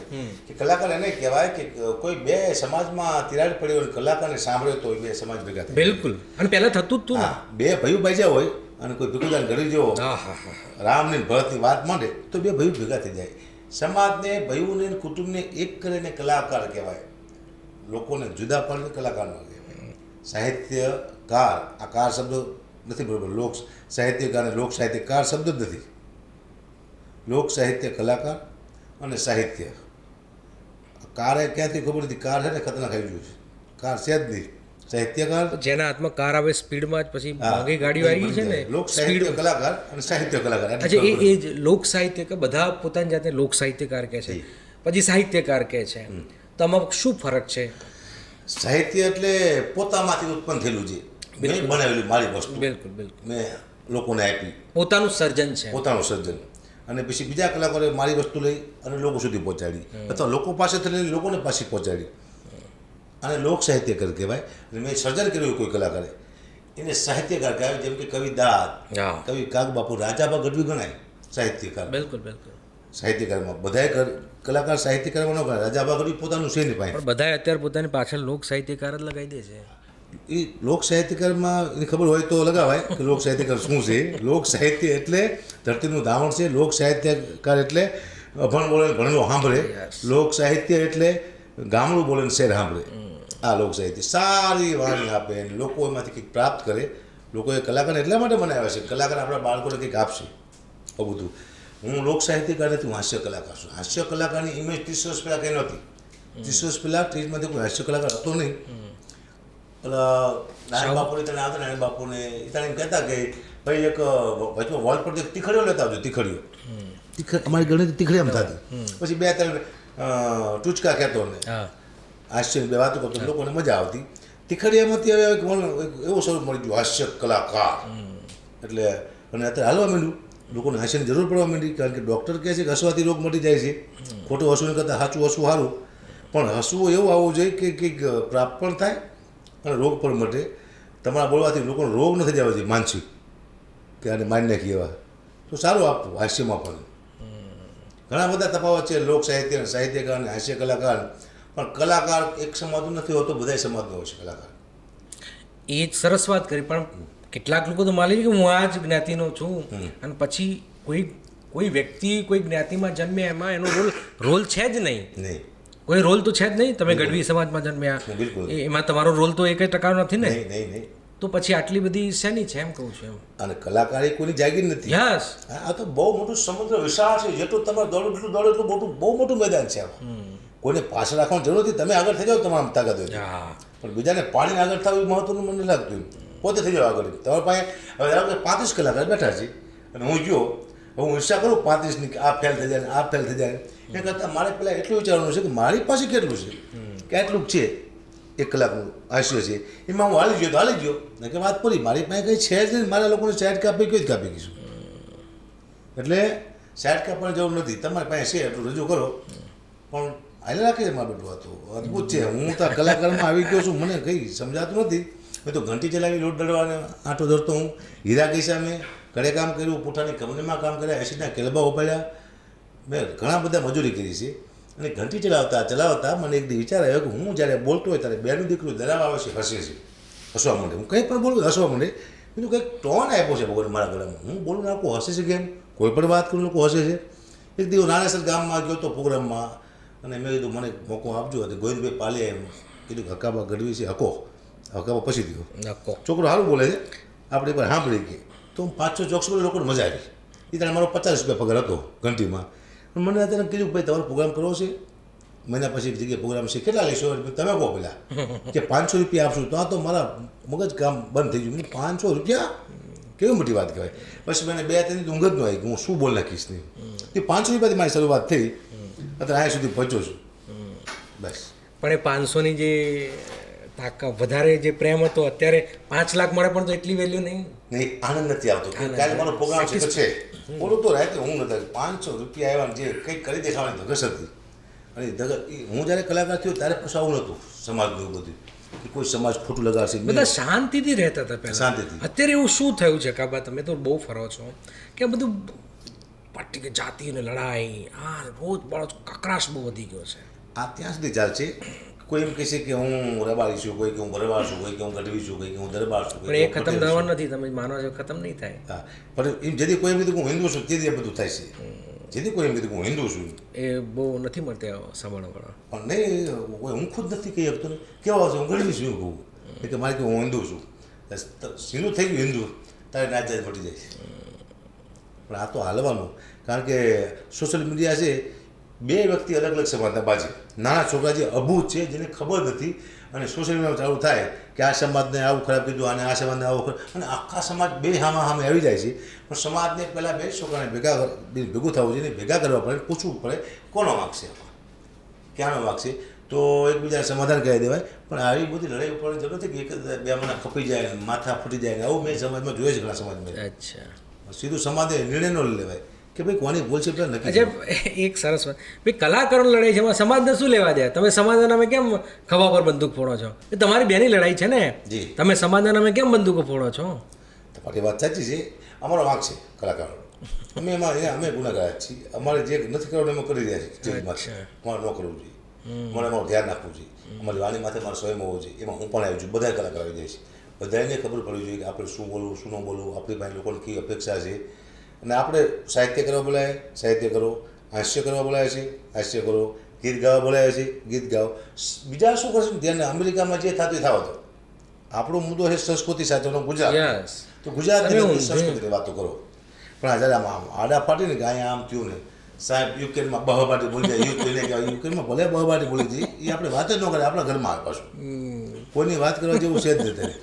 કે કલાકાર એને કહેવાય કે કોઈ 2 સમાજમાં તિરાડ પડી હોય, કલાકારને સાંભળે તો 2 સમાજ ભેગા થાય. બિલકુલ. અને પહેલાં થતું જ હતું ને. હા, 2 ભાઈઓ બાજ્યા હોય અને કોઈ ભીખુદાન ઘડી જેવો રામની ભરતની વાત માંડે તો 2 ભાઈઓ ભેગા થઈ જાય. સમાજને, ભાઈઓને, કુટુંબને એક કરીને કલાકાર કહેવાય. લોકોને જુદા પાડીને કલાકાર ન કહેવાય. સાહિત્યકાર, આ કાર શબ્દ નથી બરોબર, લોક સાહિત્યકાર અને લોક સાહિત્યકાર શબ્દ જ નથી. લોક સાહિત્ય કલાકાર અને સાહિત્ય. કારે ક્યાંથી ખબર નથી, કાર છે ને ખતરનાક આવી ગયું છે, કાર છે જ નહીં. સાહિત્યકાર જેના હાથમાં કાર આવે સ્પીડમાં જ પછી મોંઘી ગાડીઓ આવી ગઈ છે ને, લોક સાહિત્ય કલાકાર અને સાહિત્ય કલાકાર. અચ્છા, એ જ લોક સાહિત્ય કે બધા પોતાની જાતે લોક સાહિત્યકાર કહે છે, પછી સાહિત્યકાર કહે છે, તો આમાં શું ફરક છે? સાહિત્ય એટલે પોતામાંથી ઉત્પન્ન થયેલું છે, મેં બનાવેલું મારી વસ્તુ, બિલકુલ બિલકુલ, મેં લોકોને આપી, પોતાનું સર્જન છે, પોતાનું સર્જન. અને પછી બીજા કલાકારોએ મારી વસ્તુ લઈ અને લોકો સુધી પહોંચાડી, અથવા લોકો પાસેથી લઈને લોકોને પાસે પહોંચાડી, અને લોક સાહિત્યકાર કહેવાય. અને મેં સર્જન કર્યું કોઈ કલાકારે એને સાહિત્યકાર કહેવાય. જેમ કે કવિ દાદ, કવિ કાગબાપુ, રાજાબા ગઢવી ગણાય સાહિત્યકાર. બિલકુલ બિલકુલ. સાહિત્યકારમાં બધાય કલાકાર સાહિત્યકારમાં ન ગણાય. રાજાબા ગઢવી પોતાનું છે ને પાસે, પણ બધાય અત્યારે પોતાની પાછળ લોક સાહિત્યકાર જ લગાવી દે છે. એ લોક સાહિત્યકારમાં એની ખબર હોય તો લગાવાય કે લોક સાહિત્યકાર શું છે. લોક સાહિત્ય એટલે ધરતીનું દાવણ છે. લોક સાહિત્યકાર એટલે અભણ બોલે ભણેલો સાંભળે. લોક સાહિત્ય એટલે ગામડું બોલે ને શહેર સાંભળે. આ લોક સાહિત્ય સારી વાણી આપે અને લોકો એમાંથી કંઈક પ્રાપ્ત કરે. લોકોએ કલાકારને એટલા માટે બનાવ્યા છે, કલાકાર આપણા બાળકોને કંઈક આપશે. આવું બધું. હું લોક સાહિત્યકાર નથી, હું હાસ્ય કલાકાર છું. હાસ્ય કલાકારની ઇમેજ 30 વર્ષ પહેલાં કંઈ નહોતી. 30 વર્ષ પહેલાં ટ્રીટમાંથી કોઈ હાસ્ય કલાકાર હતો નહીં. પેલા નારાયણ બાપુને તને આવતા, નારાયણ બાપુને એ તને એમ કહેતા કે ભાઈ એક વચમાં વોલ પર તીખડીઓ લેતા આવજો, તીખડીઓ. અમારી ગણિત તીખડી એમ થતી. પછી 2-3 ટૂચકા કહેતો ને હાસ્યની 2 વાતો કરતો, લોકોને મજા આવતી. તીખડીયામાંથી હવે એવું સ્વરૂપ મળી ગયું હાસ્ય કલાકાર. એટલે અને અત્યારે હાલવા માંડ્યું, લોકોને હાસ્યની જરૂર પડવા માંડી, કારણ કે ડૉક્ટર કહે છે કે હસવાથી રોગ મટી જાય છે. ખોટું હસવું કરતાં સાચું હસવું સારું, પણ હસવું એવું આવવું જોઈએ કે કંઈક પ્રાપ્ત પણ થાય અને રોગ પણ મટે. તમારા બોલવાથી લોકોને રોગ નથી જવા જોઈએ માનસિક કે આને મારી નાખી એવા, તો સારું આપવું. હાસ્યમાં પણ ઘણા બધા તફાવત છે, લોક સાહિત્ય અને સાહિત્યકાર અને હાસ્ય કલાકાર. પણ કલાકાર એક સમાજનું નથી હોતો, બધા સમાજનો હોય છે કલાકાર. એ જ સરસ વાત કરી, પણ કેટલાક લોકો તો માની લે કે હું આ જ જ્ઞાતિનો છું, અને પછી કોઈ વ્યક્તિ કોઈ જ્ઞાતિમાં જન્મે એમાં એનો રોલ છે જ નહીં. કોઈ રોલ તો છે જ નહીં. તમે ગઢવી સમાજમાં જન્મ્યા, એમાં તમારો રોલ તો 1% નથી ને. નહીં. તો પછી આટલી બધી શેની છે એમ કહું છું એમ. અને કલાકારી કોઈની જાગીર નથી. યસ, આ તો બહુ મોટું સમુદ્ર વિશાળ છે. જેટલું તમે દોડો એટલું દોડો એટલું બહુ મોટું મેદાન છે. કોઈને પાછળ રાખવાની જરૂર નથી. તમે આગળ થઈ જાઓ તમારા તાકાત હોય, પણ બીજાને પાણીને આગળ થવું મહત્વનું મને લાગતું. પોતે થઈ જાઓ આગળ. તમારી પાસે હવે ધારો કે 35 કલાકાર બેઠા છે અને હું જો હું ઈચ્છા કરું 35ની આ ફેલ થઈ જાય, આ ફેલ થઈ જાય, એ કરતાં મારે પહેલાં એટલું વિચારવાનું છે કે મારી પાસે કેટલું છે, કે આટલું છે 1 કલાકનું હાસ્ય છે, એમાં હું હાલી ગયો તો હાલી ગયો, ને કે વાત પૂરી. મારી પાસે કંઈ છે જ નહીં. મારા લોકોને સાઈડ કાપી કઈ જ કાપી ગઈશું. એટલે સાઈડ કાપવાની જરૂર નથી. તમારી પાસે છે એટલું રજૂ કરો, પણ હાલે રાખે છે મારું બેટું. હતું અદભુત છે. હું તો કલાકારમાં આવી ગયો છું, મને કંઈ સમજાતું નથી. મેં તો ઘંટી ચલાવી લોટ દળવાને આંટો ધરતો હું. હીરા ગઈ સામે ઘરે કામ કર્યું, પોતાની કંપનીમાં કામ કર્યા, એસીના કેલબા ઉપાડ્યા, મેં ઘણા બધા મજૂરી કરી છે. અને ઘંટી ચલાવતા મને એક દી વિચાર આવ્યો કે હું જ્યારે બોલતો હોય ત્યારે બેનું દીકરું દરાવ આવે છે, હસે છે, હસવા માંડે. હું કંઈ પણ બોલું હસવા માંડે. બીજું કંઈક ટોન આપ્યો છે ભગવાન મારા ગળામાં. હું બોલું ને લોકો હસે છે કેમ? કોઈ પણ વાત કરું લોકો હસે છે. એક દિવસ નાનેસર ગામમાં ગયો હતો પ્રોગ્રામમાં, અને મેં કીધું મને મોકો આપજો. તો ગોવિંદભાઈ પાલે એમ કીધું કે હકાબા ગઢવી છે, હકાબા પછી થયો. છોકરો સારું બોલે છે, આપણે એકવાર સાંભળી ગઈ તો હું 5-6 જોક્સ બોલે, લોકોને મજા આવી. એ ત્યારે મારો 50 રૂપિયા પગાર હતો ઘંટીમાં. પણ મને અત્યારે કીધું ભાઈ તમારો પ્રોગ્રામ કરવો છે, મહિના પછી એક જગ્યાએ પ્રોગ્રામ છે, કેટલા લેશો? તમે કહો પેલા કે 500 રૂપિયા આપશું. તો મારા મગજ કામ બંધ થઈ ગયું. 500 રૂપિયા કેવી મોટી વાત કહેવાય. પછી મને 2-3 ઊંઘ જ ન આવી કે હું શું બોલ નાખીશ નહીં. એ 500 રૂપિયાથી મારી શરૂઆત થઈ, અત્યારે અહીંયા સુધી પહોંચ્યો છું. બસ. પણ એ 500ની જે વધારે જે પ્રેમ હતો, અત્યારે 5 લાખ મળે પણ તો એટલી વેલ્યુ નહીં. આનંદ નથી આવતો. કાલે મારો પ્રોગ્રામ છે, બોલું તો રાતે હું નથી. 500 રૂપિયા આવ્યા જે કંઈક કરી દેખાવાની ધગસ હતી. અને હું જ્યારે કલાકાર થયો ત્યારે પછી આવું નહોતું સમાજનું બધું, કે કોઈ સમાજ ખોટું લગાડશે. બધા શાંતિથી રહેતા હતા પહેલાં. શાંતિથી. અત્યારે એવું શું થયું છે કાબા, તમે તો બહુ ફરો છો, કે બધું પાર્ટી કે જાતિ અને લડાઈ, આ રોજ બળો કકરાશ બહુ વધી ગયો છે. આ ત્યાં સુધી ચાલશે. કોઈ એમ કહેશે કે હું રબારી છું, કોઈ કે હું ભરવાડ છું, કોઈ કે હું ગઢવી છું, કોઈ કે હું દરબાર છું. પણ એ ખતમ થવાનું નથી, તમે માનો છો ખતમ નહીં થાય. હા, પણ એમ જેથી કોઈ એમ કીધું કે હું હિન્દુ છું તેથી બધું થાય છે. જેથી કોઈ એમ કીધું કે હું હિન્દુ છું, એ બહુ નથી મળતી સાંભળવા. પણ નહીં, હું ખુદ નથી કહી શકતો ને. કેવા છે હું ગઢવી છું એવું કહું કે મારે કે હું હિન્દુ છું. હિન્દુ થઈ ગયું હિન્દુ, તારે નાચ જાય મટી જાય છે. પણ આ તો હાલવાનું, કારણ કે સોશિયલ મીડિયા છે, 2 વ્યક્તિ અલગ અલગ સમાજના બાજુ, નાના છોકરા જે અભૂત છે, જેને ખબર નથી, અને સોશિયલ મીડિયામાં ચાલુ થાય કે આ સમાજને આવું ખરાબ કીધું, અને આ સમાજને આવું ખરાબ, અને આખા સમાજ 2 સામે આવી જાય છે. પણ સમાજને પહેલાં 2 છોકરાને ભેગું થવું જોઈએ, ભેગા કરવા પડે, પૂછવું પડે કોનો વાંક છે, ક્યાંનો વાંક છે, તો એકબીજાને સમાધાન કરી દેવાય. પણ આવી બધી લડાઈ ઉપર જરૂર નથી કે એક 2 મહિના ખપી જાય, માથા ફૂટી જાય ને આવું મેં સમાજમાં જોઈએ છે, ઘણા સમાજમાં. અચ્છા, સીધું સમાજે નિર્ણય ન લેવાય કે ભાઈ કોની ભૂલ છે પેલા નક્કી. અચ્છા, એક સરસ વાત, ભાઈ કલાકારોની લડાઈ છે, એમાં સમાજને શું લેવા દે? તમે સમાજના નામે કેમ ખભા પર બંદૂક ફોડો છો? એ તમારી બેની લડાઈ છે ને. જી. તમે સમાજના નામે કેમ બંદૂકો ફોડો છો? તમારી વાત સાચી છે. અમારો વાંક છે કલાકારો. અમે ગુનેગાર છીએ. અમારે જે નથી કરવાનું એમાં કરી રહ્યા છીએ. અમારે ન કરવું જોઈએ. મને અમારું ધ્યાન રાખવું જોઈએ. અમારી વાણી માથે મારો સ્વયં હોવો જોઈએ. એમાં હું પણ આવી છું. બધા કલાકાર આવી જાય છે. બધાને ખબર પડવી જોઈએ કે આપણે શું બોલવું, શું ન બોલવું, આપણી પાસે લોકોને કઈ અપેક્ષા છે. અને આપણે સાહિત્ય કરવા બોલાય, સાહિત્ય કરો, હાસ્ય કરવા બોલાય છે, હાસ્ય કરો, ગીત ગાવા બોલાય છે, ગીત ગાઓ. બીજા શું કરશે ધ્યાન? અમેરિકામાં જે થતું થાવ તો આપણો મુદ્દો છે સંસ્કૃતિ સાથેનો ગુજરાત. તો ગુજરાતની સંસ્કૃતિની વાતો કરો. પણ જ્યારે આમ આડા ફાટીને કે અહીંયા આમ થયું ને સાહેબ યુક્રેનમાં બહબાટી બોલી જાય, યુક્રેનમાં ભલે બહબાટી બોલી જાય, એ આપણે વાત જ ન કરે. આપણા ઘરમાં આવે પાછું કોઈની વાત કરવા જેવું છે જ નથી.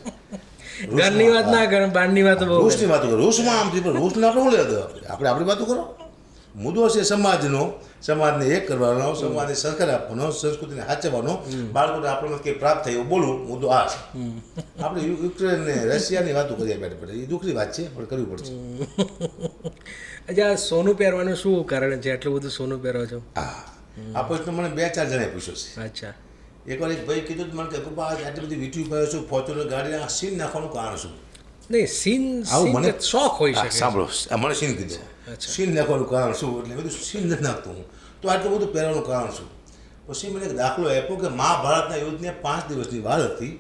ઘરની વાત ના કરો, બહારની વાતો બહુ. રૂસની વાતો કરો, રૂસમાં આમ થયું, પણ રૂસને આપણે શું લેવા? આપણે આપણી વાતો કરો. મુદ્દો છે સમાજનો, સમાજને એક કરવાનો, સમાજને સહકાર આપવાનો, સંસ્કૃતિને સાચવવાનો, બાળકોને આપણને કંઈ પ્રાપ્ત થાય એવું બોલવું. મુદ્દો આ છે. આપણે યુક્રેન ને રશિયાની વાતો કરીએ બેઠે બેઠે, એ દુઃખની વાત છે, પણ કરવી પડશે. અચ્છા, સોનું પહેરવાનું શું કારણ છે? આટલું બધું સોનું પહેરો છો? હા, આ પ્રશ્ન મને 2-4 જણાએ પૂછ્યો છે. અચ્છા. એકવાર એક ભાઈ કીધું મને કે પપ્પા આટલી બધી વીંટી પહેરો છું, ફોર્ચ્યુનર ગાડીના સીન નાખવાનું કારણ શું? નહીં, સીન આવું મને શોખ હોઈ શકે. સાંભળો, મને સીન કીધું. સીન નાખવાનું કારણ શું? એટલે બધું સીન નથી નાખતું હું, તો આટલું બધું પહેરવાનું કારણ શું? પછી મને એક દાખલો આપ્યો કે મહાભારતના યુદ્ધને 5 દિવસની વાર હતી,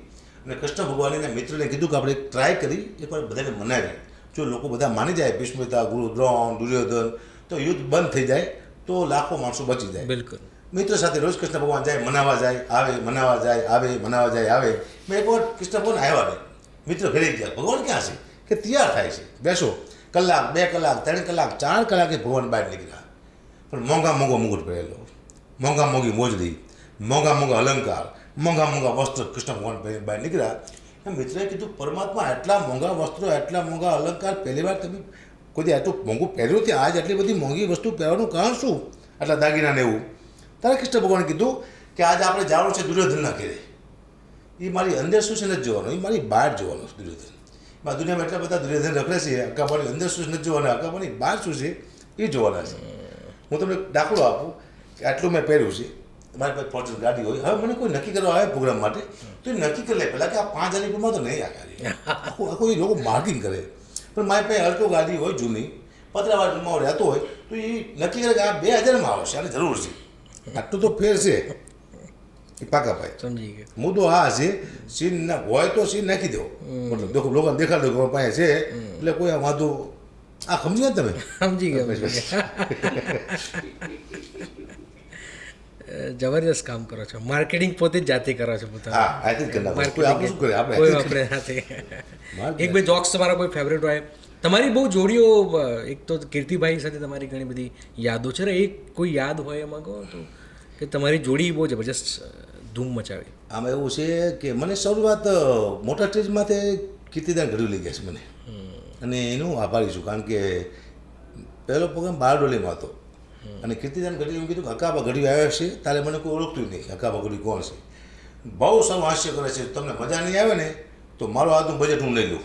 અને કૃષ્ણ ભગવાનના મિત્રને કીધું કે આપણે ટ્રાય કરી એકવાર બધાને મનાવી. જો લોકો બધા માની જાય, ભીષ્મિતા, ગુરુ દ્રોણ, દુર્યોધન, તો યુદ્ધ બંધ થઈ જાય, તો લાખો માણસો બચી જાય. બિલકુલ. મિત્ર સાથે રોજ કૃષ્ણ ભગવાન જાય, મનાવા જાય, આવે, મનાવા જાય, આવે, મનાવા જાય, આવે. મેં એક વાર કૃષ્ણ ભગવાન આવ્યા નહીં, મિત્ર ઘરે ગયા. ભગવાન ક્યાં છે? કે તૈયાર થાય છે, બેસો. કલાક, 2 કલાક, 3 કલાક, 4 કલાકે ભગવાન બહાર નીકળ્યા. પણ મોંઘા મુગટ પહેરેલો, મોંઘી મોજડી, મોંઘા અલંકાર, મોંઘા વસ્ત્ર કૃષ્ણ ભગવાન બહાર નીકળ્યા. મિત્રએ કીધું પરમાત્મા આટલા મોંઘા વસ્ત્રો, આટલા મોંઘા અલંકાર પહેલી વાર તમે કોઈ આટલું મોંઘું પહેર્યું છે, આજ આટલી બધી મોંઘી વસ્તુ પહેરવાનું કારણ શું? આટલા દાગીનાને એવું. તારે કૃષ્ણ ભગવાને કીધું કે આજે આપણે જવાનું છે દુર્યોધનના ઘેરે. એ મારી અંદર શું છે નથી જોવાનું, એ મારી બહાર જોવાનું છે દુર્યોધન. દુનિયામાં એટલા બધા દુર્યોધન રખડે છે, અકાબાની અંદર શું નથી જોવાના, અકાબાની બહાર શું છે એ જોવાના છે. હું તમને દાખલો આપું કે આટલું મેં પહેર્યું છે, મારી પાસે ફોર્ચ્યુનર ગાડી હોય. હવે મને કોઈ નક્કી કરવા આવે પ્રોગ્રામ માટે, તો એ નક્કી કરી લે પહેલાં કે આ 5,000 રૂપિયામાં તો નહીં આવે. આખું એ લોકો માર્કિંગ કરે. પણ મારી પાસે અલ્ટો ગાડી હોય જૂની પતરાવાળમાં રહેતો હોય તો એ નક્કી કરે કે આ 2000માં આવશે આની જરૂર છે આટલું તો ફેર છે એ પાકા ભાઈ સમજી ગયો. મુદ્દો આ છે સીન ના હોય તો સીન નાખી દો મતલબ દેખો લોકોને દેખાડ દો કે મારી પાસે છે એટલે કોઈ આ વાંધો આ સમજી ગયા તમે સમજી ગયો. જબરદસ્ત કામ કરો છો. માર્કેટિંગ પોતે જ જાતે કરો છો પોતાનું. હા આ રીતે કરી નાખો કોઈ આપણે શું કરે આપણે કોઈ આપણે સાથે એક બે જોક્સ તમારા કોઈ ફેવરેટ હોય તમારી બહુ જોડીઓ એક તો કીર્તિભાઈ સાથે તમારી ઘણી બધી યાદો છે ને એક કોઈ યાદ હોય એમાં કહો તો કે તમારી જોડી બહુ જબરજસ્ત ધૂમ મચાવી. આમાં એવું છે કે મને શરૂઆત મોટા સ્ટેજમાંથી કીર્તિદાન ઘડી લઈ ગયા છે મને અને એનું આભારી છું કારણ કે પહેલો પ્રોગ્રામ બારડોલીમાં હતો અને કીર્તિદાન ઘડી એમ કીધું કે હકાબા ઘડી આવ્યા છે તારે મને કોઈ ઓળખતું નહીં હકાબા ઘડી કોણ છે બહુ સારું હાસ્ય કરે છે તમને મજા નહીં આવે ને તો મારું આજનું બજેટ હું લઈ લઉં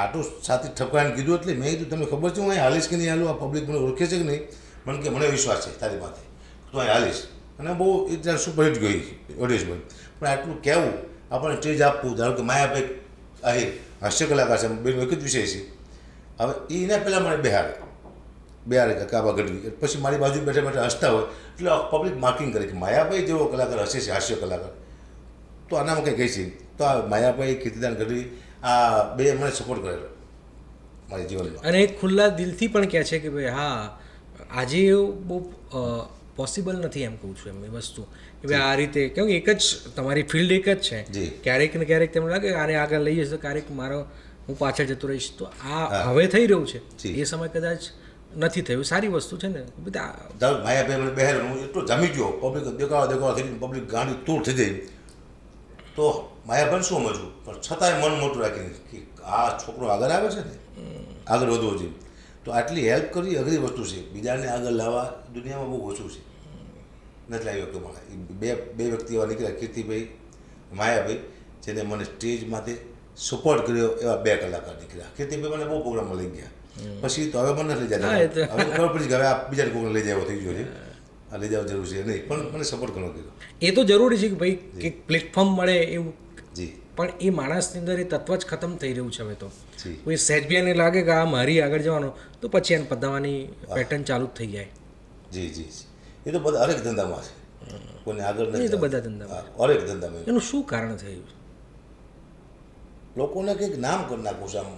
આટલું સાથે ઠપકાઈને કીધું એટલે મેં કીધું તમને ખબર છે હું અહીં હાલીશ કે નહીં હાલું આ પબ્લિક મને ઓળખે છે કે નહીં મને કે મને વિશ્વાસ છે તારી માથે તું અહીં હાલીશ અને બહુ એ ત્યારે સુપરહિટ ગઈ ઓડિયન્સમાં પણ આટલું કહેવું આપણને સ્ટેજ આપવું ધારો કે માયાભાઈ આહિર હાસ્ય કલાકાર છે બેનો એક જ વિષય છે હવે એના પહેલાં મને બેહારે કે કાબા ગઢવી પછી મારી બાજુ બેઠા બેઠા હસતા હોય એટલે પબ્લિક માર્કિંગ કરે કે માયાભાઈ જેવો કલાકાર હશે છે હાસ્ય કલાકાર તો આનામાં કંઈ કહી છે તો આ માયાભાઈ કીર્તિદાન ગઢવી આ બે મને સપોર્ટ કરેલો મારી જીવનમાં અને એક ખુલ્લા દિલથી પણ કહે છે કે ભાઈ હા આજે એવું બહુ પોસિબલ નથી એમ કહું છું એમ એ વસ્તુ કે ભાઈ આ રીતે કેમ કે એક જ તમારી ફિલ્ડ એક જ છે જી. ક્યારેક ને ક્યારેક તમને લાગે આને આગળ લઈ જશે તો ક્યારેક મારો હું પાછળ જતો રહીશ તો આ હવે થઈ રહ્યું છે જી. એ સમય કદાચ નથી થયું સારી વસ્તુ છે ને બધા ધારો માયાભાઈ મને બહેર હું એટલો જામી ગયો પબ્લિક દેખાવા થઈ પબ્લિક ગાંડી તૂર થઈ જાય તો માયાભાઈ શું સમજવું પણ છતાંય મન મોટું રાખીને કે આ છોકરો આગળ આવે છે ને આગળ વધવો જોઈએ તો આટલી હેલ્પ કરવી અઘરી વસ્તુ છે બીજાને આગળ લાવવા દુનિયામાં બહુ ઓછું છે નથી લાવી શકતો મને બે વ્યક્તિ એવા નીકળ્યા કીર્તિભાઈ માયાભાઈ જેને મને સ્ટેજમાંથી સપોર્ટ કર્યો એવા બે કલાકાર નીકળ્યા કીર્તિભાઈ મને બહુ પ્રોગ્રામમાં લઈ ગયા પછી તો હવે મને નથી લઈ જતા હવે ખબર પડી કે હવે આ બીજા કોઈને લઈ જવો થઈ ગયો છે આ લઈ જવા જરૂર છે નહીં પણ મને સપોર્ટ કરવો કર્યો એ તો જરૂરી છે કે ભાઈ કે પ્લેટફોર્મ મળે એવું જી પણ એ માણસની અંદર એ તત્વ જ ખતમ થઈ રહ્યું છે હવે તો જી કોઈ સહેજ બી એને લાગે કે આ મારી આગળ જવાનું તો પછી એને પધાવાની પેટર્ન ચાલુ જ થઈ જાય. જી જી એ તો બધા હરેક ધંધામાં છે કોઈને આગળ એ તો બધા ધંધામાં હરેક ધંધામાં એનું શું કારણ થયું? લોકોને કંઈક નામ કરી નાખવું છે આમ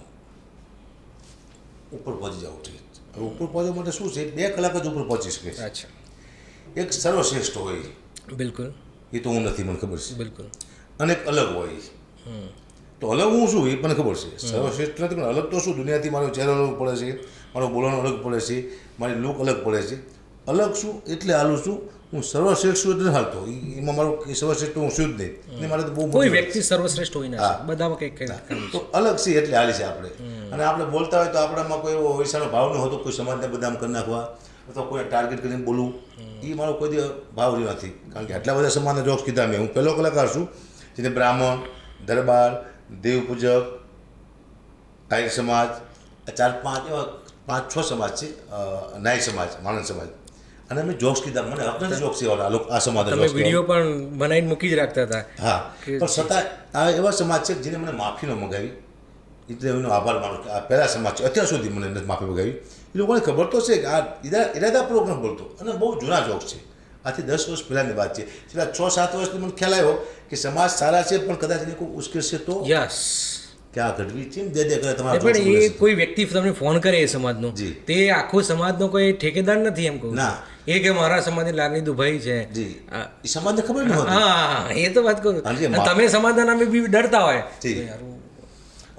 ઉપર પહોંચી જવું છે હવે ઉપર પહોંચવા માટે શું છે 2 કલાક જ ઉપર પહોંચી શકે છે અચ્છા એક સર્વશ્રેષ્ઠ હોય બિલકુલ એ તો હું નથી મને ખબર છે બિલકુલ અને એક અલગ હોય તો અલગ હું શું એ મને ખબર છે સર્વશ્રેષ્ઠ નથી પણ અલગ તો શું દુનિયાથી મારો ચહેરો અલગ પડે છે મારો બોલવાનો અલગ પડે છે મારી લુક અલગ પડે છે અલગ શું એટલે હાલું છું હું સર્વશ્રેષ્ઠ છું એટલે હાલતો એમાં મારો સર્વશ્રેષ્ઠ હું છું જ નહીં મારે તો બહુ કોઈ વ્યક્તિ સર્વશ્રેષ્ઠ હોય ના બધામાં કંઈક તો અલગ છે એટલે હાલી છે આપણે અને આપણે બોલતા હોય તો આપણામાં કોઈ એવો વૈસાનો ભાવ ન હોતો કોઈ સમાજને બદામ કરી નાખવા અથવા કોઈને ટાર્ગેટ કરીને બોલવું એ મારો કોઈ દી ભાવ રહ્યો નથી કારણ કે આટલા બધા સમાજના જોક્સ કીધા મેં હું પહેલો કલાકાર છું જેને બ્રાહ્મણ દરબાર દેવપૂજક આહિર સમાજ 4-5 સમાજ છે નાઈ સમાજ માણસ સમાજ અને અમે જોક્સ કીધા મને હકના જોક્સ એવા આ સમાજના તમે જોક્સ વિડીયો પણ બનાવીને મૂકી જ રાખતા હતા. હા પણ છતાં આ એવા સમાજ છે જેને મને માફી ન મગાવી એટલે એનો આભાર માનું કે આ પહેલા સમાજ છે અત્યાર સુધી મને નથી માફી મગાવી એ લોકોને ખબર તો છે કે આ ઇરાદાપૂર્વક ન બોલતો અને બહુ જૂના જોક્સ છે આથી 10 વર્ષ પહેલાંની વાત છે છેલ્લા 6-7 વર્ષથી મને ખ્યાલ આવ્યો કે સમાજ સારા છે પણ કદાચ એને કોઈ ઉશ્કેરશે તો યસ કે આ ઘડવી છે ને દે કરે તમારા પણ એ કોઈ વ્યક્તિ તમને ફોન કરે એ સમાજનો જી. તે આખો સમાજનો કોઈ ઠેકેદાર નથી એમ કહું ના. એ કે મારા સમાજની લાગણી દુભાઈ છે. જી એ સમાજને ખબર ન હતી હા એ તો વાત કરું અને જે અને તમે સમાજના નામે બી ડરતા હોય જી. તો યાર,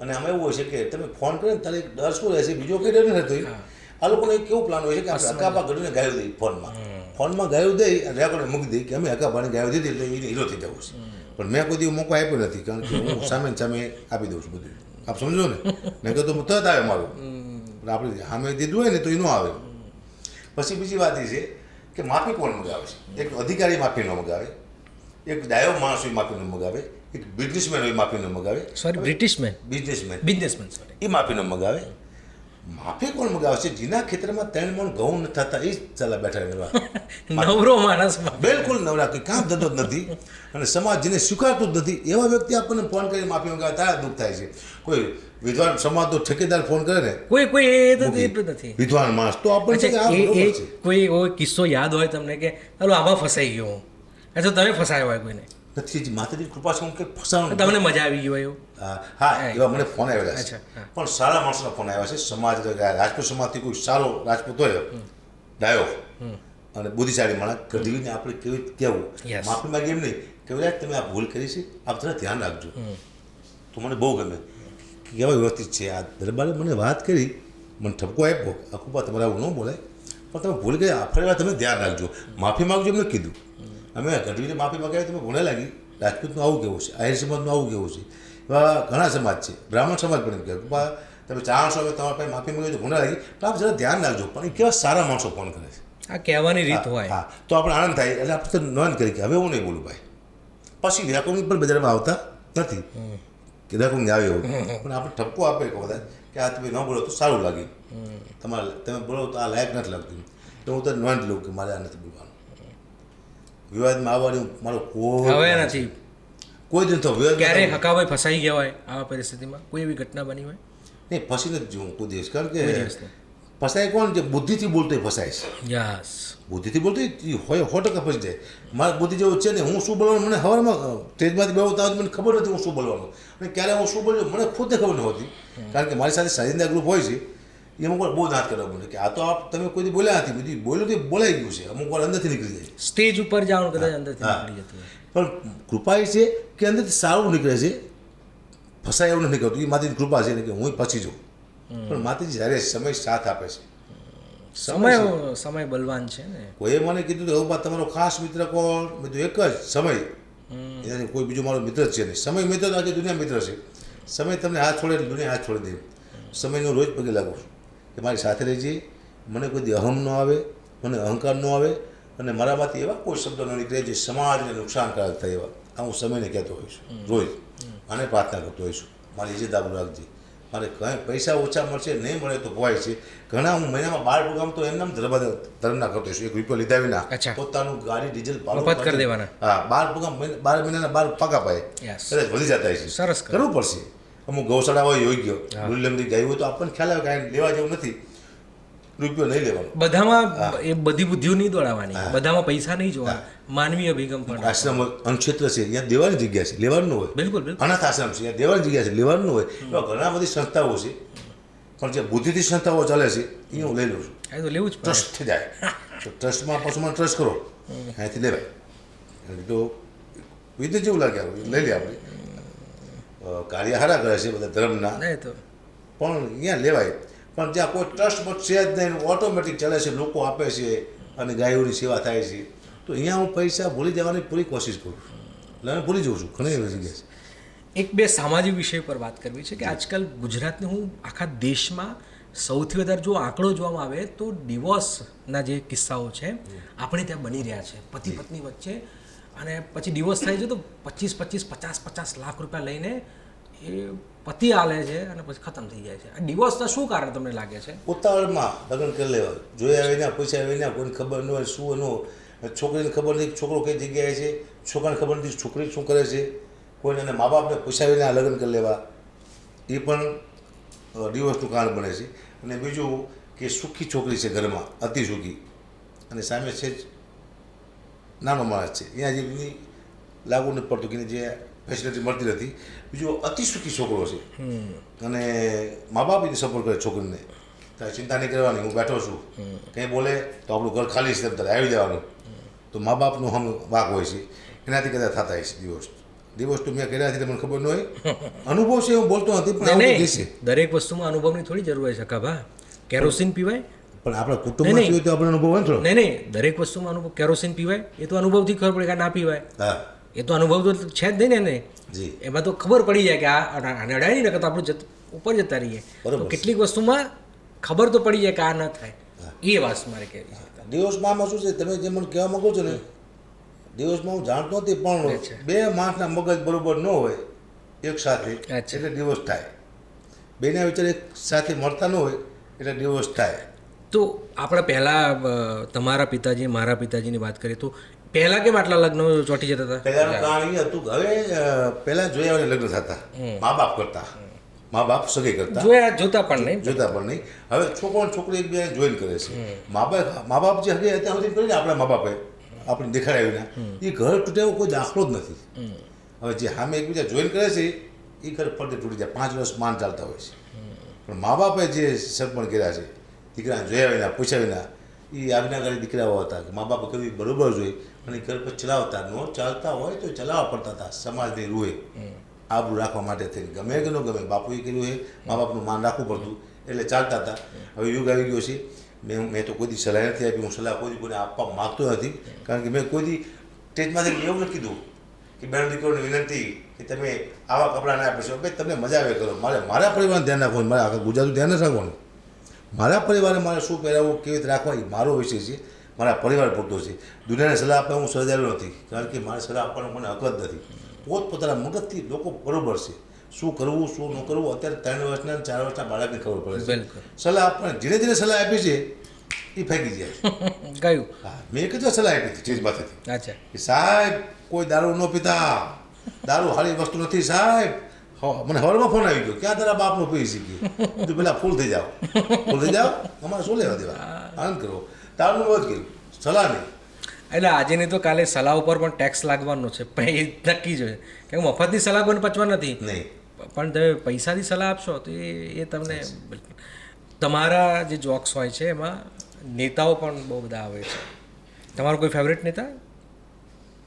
અને આમાં એવું હોય છે કે તમે ફોન કરે ને તારે એક ડર શું રહેશે બીજો કંઈ ડર નથી થતો આ લોકોને એક કેવું પ્લાન હોય છે કે આપણે હકાબા ઘડીને ગાયો દઈએ ફોનમાં ગાયો દઈ અને રેકોર્ડ મૂકી દઈ કે અમે હકાબાની ગાયો દીધી એટલે એને હીરો થઈ જવું છે પણ મેં કોઈ દિવસ મોકો આપ્યો નથી કારણ કે હું સામે આપી દઉં છું બધું આપ સમજો ને મેં કીધું તરત આવે મારું પણ આપણે સામે દીધું હોય ને તો એ ન આવે પછી બીજી વાત એ છે કે માફી કોણ મગાવે છે એક અધિકારી માફી ન મગાવે એક ડાયો માણસ હોય માફી ન મગાવે એક બિઝનેસમેન હોય માફી ન મગાવે સોરી બ્રિટિશમેન બિઝનેસમેન બિઝનેસમેન સોરી એ માફી ન મગાવે માફી કોણ મગાવે છે? જેના ખેતરમાં 3 મણ ઘઉં નથી થતા એ જ ચાલા બેઠા રહેવા. નવરો માણસ બિલકુલ નવરા, કંઈ કામ ધંધો જ નથી અને સમાજ જેને સ્વીકારતું જ નથી એવા વ્યક્તિ આપણને ફોન કરી માફી મંગાવે તારા દુઃખ થાય છે. કોઈ વિદ્વાન સમાજનો ઠેકેદાર ફોન કરે ને, કોઈ એ તો નથી વિદ્વાન માણસ, તો આપણને છે કે આ બરોબર છે. કોઈ એવો કિસ્સો યાદ હોય તમને કે ચાલો આમાં ફસાઈ ગયો હું, અથવા તમે ફસાયો હોય કોઈને, નથી જ માતાજી કૃપા છે હું કે ફસાવાનું. તમને મજા આવી ગઈ હોય એવું? હા, એવા મને ફોન આવેલા છે. અચ્છા, હા. પણ સારા માણસોના ફોન આવ્યા છે. સમાજ રાજપૂત સમાજથી કોઈ સારો રાજપૂત હોય ડાયો અને બુદ્ધિશાળી માણસ કઢીને આપણે કેવી કેવું Yes. માફી માંગી એમ નહીં કે ભાઈ તમે આ ભૂલ કરી છે, આપ જરા ધ્યાન રાખજો. તો મને બહુ ગમે કેવા વ્યવસ્થિત છે. આ દરબારે મને વાત કરી, મને ઠપકો આપ્યો, આખું તમારે આવું ન બોલાય પણ તમે ભૂલ ગયા, ફરી વાર તમે ધ્યાન રાખજો, માફી માંગજો એમને કીધું. અમે ગઢવીને માફી માંગાવી, તમે ગુને લાગી. રાજપૂતનું આવું કેવું છે, આહિર સમાજનું આવું કેવું છે, એવા ઘણા સમાજ છે, બ્રાહ્મણ સમાજ પણ એમ કહે તમે ચાણસો હવે તમારા પાસે માફી માંગી તો ગુને લાગી, તો આપ જરા ધ્યાન રાખજો. પણ એ કેવા સારા માણસો ફોન કરે છે. આ કહેવાની રીત હોય. હા, તો આપણે આનંદ થાય એટલે આપણે તો નોંધ કરી કે હવે હું નહીં બોલું ભાઈ. પછી વ્યાકરણ પણ બજારમાં આવતા નથી કે વ્યાકરણ આવે એવું, પણ આપણે ઠપકો આપે કે બધા કે આ તમે ન બોલો તો સારું લાગે, તમે બોલો તો આ લાયક નથી લાગતું, તો હું તો નોંધ લઉં કે મારે આ નથી બોલવાનું. વિવાદમાં આવવાની મારો હવે નથી કોઈ દિન તો ક્યારે હકાભાઈ ફસાઈ ગયા હોય આવા પરિસ્થિતિમાં, કોઈ એવી ઘટના બની હોય? નહીં, ફસી નથી જોઉં કોઈ દિવસ, કારણ કોઈ કે દિવસ નહીં. ફસાય કોણ? જે બુદ્ધિથી બોલતો એ ફસાય છે. યસ, બુદ્ધિથી બોલતો એ હોય 100% ફસી જાય. મારી બુદ્ધિ જેવું છે ને, હું શું બોલવાનું મને સવારમાં સ્ટેજમાંથી બેવતા મને ખબર નથી હું શું બોલવાનું, અને ક્યારે હું શું બોલ્યો મને ખુદને ખબર નહોતી. કારણ કે મારી સાથે સાજિંદા ગ્રુપ હોય છે, એ અમુક વાર બહુ નાત કરવા મને કે આ તો આપ તમે કોઈ દી બોલ્યા નથી, બધી બોલ્યું તો બોલાઈ ગયું છે, અમુક વાર અંદરથી નીકળી જાય. સ્ટેજ ઉપર જવાનું કદાચ અંદરથી નીકળી જતું હોય. પણ કૃપા એ છે કે અંદરથી સારું નીકળે છે, ફસાય એવું નથી કરતું. એ માતાજીની કૃપા છે ને કે હું ફસી જાઉં, પણ માતાજી જ્યારે સમય સાથ આપે છે. સમય બલવાન છે ને. કોઈએ મને કીધું કે હવે તમારો ખાસ મિત્ર કોણ? મેં કીધું એક જ સમય. એનાથી કોઈ બીજો મારો મિત્ર જ છે નહીં. સમય મિત્ર તો આજે દુનિયા મિત્ર છે. સમય તમને હાથ છોડે એટલે દુનિયા હાથ છોડી દે. સમયનો રોજ પગે લાગુ કે મારી સાથે રહેજે, મને કોઈ દી અહમ ન આવે, મને અહંકાર ન આવે, અને મારામાંથી એવા કોઈ શબ્દો ન નીકળે જે સમાજને નુકસાનકારક થાય એવા. આ હું સમયને કહેતો હોઈશ રોજ, અને પ્રાર્થના કરતો હોઈશ મારી ઇજ્જત આબરૂ રાખજે. મારે કંઈ પૈસા ઓછા મળશે, નહીં મળે તો ભવાય છે. ઘણા હું મહિનામાં 12 પ્રોગ્રામ તો એમને ધર્મના કરતો હોઈશ, 1 રૂપિયો લીધા વિના. પોતાનું ગાડી ડીઝલ મફત કરી દેવાના. હા, 12 પ્રોગ્રામ 12 મહિનાના 12 પાકા પાય કદાચ વધી જતા છે. સરસ કરવું પડશે. અમુક ગૌશાળા હોય યોગ્ય મૂલ્યમની ગાય હોય તો આપણને ખ્યાલ આવે કાંઈ લેવા જેવું નથી, રૂપિયો નહીં લેવાનો. બધામાં એ બધી બુદ્ધિઓ નહીં દોડાવવાની, બધામાં પૈસા નહીં જોવા, માનવીય અભિગમ પણ. આશ્રમ અન્નક્ષેત્ર છે, ત્યાં દેવાની જગ્યા છે, લેવાનું ન હોય. બિલકુલ બિલકુલ. અનાથ આશ્રમ છે, ત્યાં દેવાની જગ્યા છે, લેવાનું ન હોય. એવા ઘણા બધી સંસ્થાઓ છે, પણ જે બુદ્ધિથી સંસ્થાઓ ચાલે છે એ હું લઈ લઉં છું. એ તો લેવું જ પડે. ટ્રસ્ટ થઈ જાય તો ટ્રસ્ટમાં પછી મને ટ્રસ્ટ કરો, અહીંયાથી લેવાય. તો વિદ્ય જેવું લાગે લઈ લે આપણે. કાર્ય સારા કરે છે બધા ધર્મના, તો પણ અહીંયા લેવાય. પણ જ્યાં કોઈ ટ્રસ્ટ પણ છે જ નહીં, ઓટોમેટિક ચાલે છે, લોકો આપે છે અને ગાયોની સેવા થાય છે, તો અહીંયા હું પૈસા ભૂલી જવાની પૂરી કોશિશ કરું છું. એટલે હું ભૂલી જાઉં છું ઘણી એવી જગ્યાએ. એક બે સામાજિક વિષય પર વાત કરવી છે કે આજકાલ ગુજરાતને હું આખા દેશમાં સૌથી વધારે જો આંકડો જોવામાં આવે તો ડિવોર્સના જે કિસ્સાઓ છે આપણે ત્યાં બની રહ્યા છે પતિ પત્ની વચ્ચે, અને પછી ડિવોર્સ થાય છે તો 25-50 લાખ રૂપિયા લઈને એ પતિ આલે છે અને પછી ખતમ થઈ જાય છે. આ ડિવોર્સના શું કારણ તમને લાગે છે? ઉતાવળમાં લગ્ન કરી લેવા, જોયા વિના પૂછ્યા વિના, કોઈને ખબર ન હોય શું ન હોય, છોકરીને ખબર નથી છોકરો કઈ જગ્યાએ છે, છોકરાને ખબર નથી છોકરી શું કરે છે, કોઈને એને મા બાપને પૂછ્યા વિના લગ્ન કરી લેવા, એ પણ ડિવોર્સનું કારણ બને છે. અને બીજું કે સુખી છોકરી છે ઘરમાં, અતિ સુખી, અને સામે છે જ નાનો માણસ છે, અહીંયા જે લાગુ નથી પડતું કે જે ફેસિલિટી મળતી નથી. બીજું અતિ સુખી છોકરો છે અને મા બાપ એને સપોર્ટ કરે છોકરીને, તારે ચિંતા નહીં કરવાની, હું બેઠો છું, કંઈ બોલે તો આપણું ઘર ખાલી છે તારે આવી જવાનું. તો મા બાપનો હમ વાક હોય છે, એનાથી કદાચ થતા હોય છે ડિવોર્સ. તો મેં કર્યા મને ખબર ન હોય, અનુભવ છે, હું બોલતો નથી પણ છે. દરેક વસ્તુમાં અનુભવની થોડી જરૂર હોય છે કાબા. કેરોસીન પીવાય પણ આપણા કુટુંબમાં જોઈએ તો આપણે અનુભવ હોય થોડો. નહીં, દરેક વસ્તુમાં અનુભવ. કેરોસીન પીવાય એ તો અનુભવથી ખબર પડે કે ના પીવાય. હા, એ તો અનુભવ તો છે જ નહીં ને. જી, એમાં તો ખબર પડી જાય કે આ આને અડાય નહીં, નકર તો આપણે ઉપર જતા રહીએ. તો કેટલીક વસ્તુમાં ખબર તો પડી જાય કે આ ન થાય. એ વાત મારે કહેવી છે. ડિવોર્સમાં આમાં શું છે, તમે જે મને કહેવા માંગો છો ને, ડિવોર્સમાં હું જાણતો નથી, પણ બે માણસના મગજ બરોબર ન હોય એક સાથે એટલે ડિવોર્સ થાય. બેના વિચાર એક સાથે મળતા ન હોય એટલે ડિવોર્સ થાય. તો આપણે પહેલાં તમારા પિતાજી મારા પિતાજીની વાત કરીએ તો પહેલાં કેમ આટલા લગ્નો ચોંટી જતા હતા? પહેલાનું કારણ એ હતું કે હવે પહેલાં જોયા વગર લગ્ન થતા, મા બાપ કરતા, મા બાપ સગાઈ કરતા, જોતા પણ નહીં. નહીં. હવે છોકરો અને છોકરી એકબીજાને જોઈન કરે છે. મા બાપ જે હગે અત્યાર સુધી કરીને આપણા મા બાપે આપણે દેખાડાવીને એ ઘર તૂટે એવો કોઈ દાખલો જ નથી. હવે જે સામે એકબીજા જોઈન કરે છે એ ઘર ફરતે તૂટી જાય. 5 વર્ષ માન ચાલતા હોય છે. પણ મા બાપે જે સરપણ કર્યા છે દીકરાને જોયા વિના પૂછ્યા વિના એ આજ્ઞાકારી દીકરાઓ હતા કે મા બાપે કદી બરોબર જોઈ અને ઘર પર ચલાવતા ન ચાલતા હોય તો ચલાવવા પડતા હતા સમાજની રૂહે આબરૂ રાખવા માટે થઈને. ગમે કે ન ગમે બાપુએ કર્યું એ મા બાપનું માન રાખવું પડતું એટલે ચાલતા હતા. હવે યુગ આવી ગયો છે. મેં તો કોઈ દી સલાહ નથી આપી. હું સલાહ કોઈ કોઈને આપવા માગતો નથી. કારણ કે મેં કોઈ દી સ્ટેજમાંથી એવું નથી કીધું કે બેન દીકરોને વિનંતી કે તમે આવા કપડાં ના આપીશો. ભાઈ તમને મજા આવે કરો. મારા પરિવારનું ધ્યાન રાખવાનું, મારે આખા ગુજરાતનું ધ્યાન નથી રાખવાનું. મારા પરિવારે મારે શું પહેરાવવું, કેવી રીતે રાખવા એ મારો વિષય છે. મારા પરિવાર પૂરતો છે. દુનિયાને સલાહ આપવા હું સર્જાયેલો નથી. કારણ કે મારે સલાહ આપવાનો મને હક જ નથી. પોતપોતાના મગજથી લોકો બરોબર છે. શું કરવું શું ન કરવું અત્યારે 3 વર્ષના 4 વર્ષના બાળકને ખબર પડે છે. સલાહ આપવાની જેને જેને સલાહ આપી છે એ ફેંકી જાય. કયું? હા, મેં કીધું સલાહ આપી હતી ચીજમાંથી. અચ્છા. કે સાહેબ કોઈ દારૂ ન પીતા, દારૂ સારી વસ્તુ નથી સાહેબ. મને હવારમાં ફોન આવી ગયો, ક્યાં તારા બાપનો પી શીખી. તું પેલા ફૂલ થઈ જાઓ, અમારે શું લેવા દેવા, આનંદ કરવો. દારૂનું વધુ કર્યું, સલાહ નહીં. એટલે આજે નહીં તો કાલે સલાહ ઉપર પણ ટેક્સ લાગવાનો છે, પણ એ નક્કી જ હોય કે મફતની સલાહ કોઈને પચવા નથી. નહીં, પણ તમે પૈસાથી સલાહ આપશો તો એ તમને તમારા જે જોક્સ હોય છે એમાં નેતાઓ પણ બહુ બધા આવે છે. તમારો કોઈ ફેવરેટ નેતા?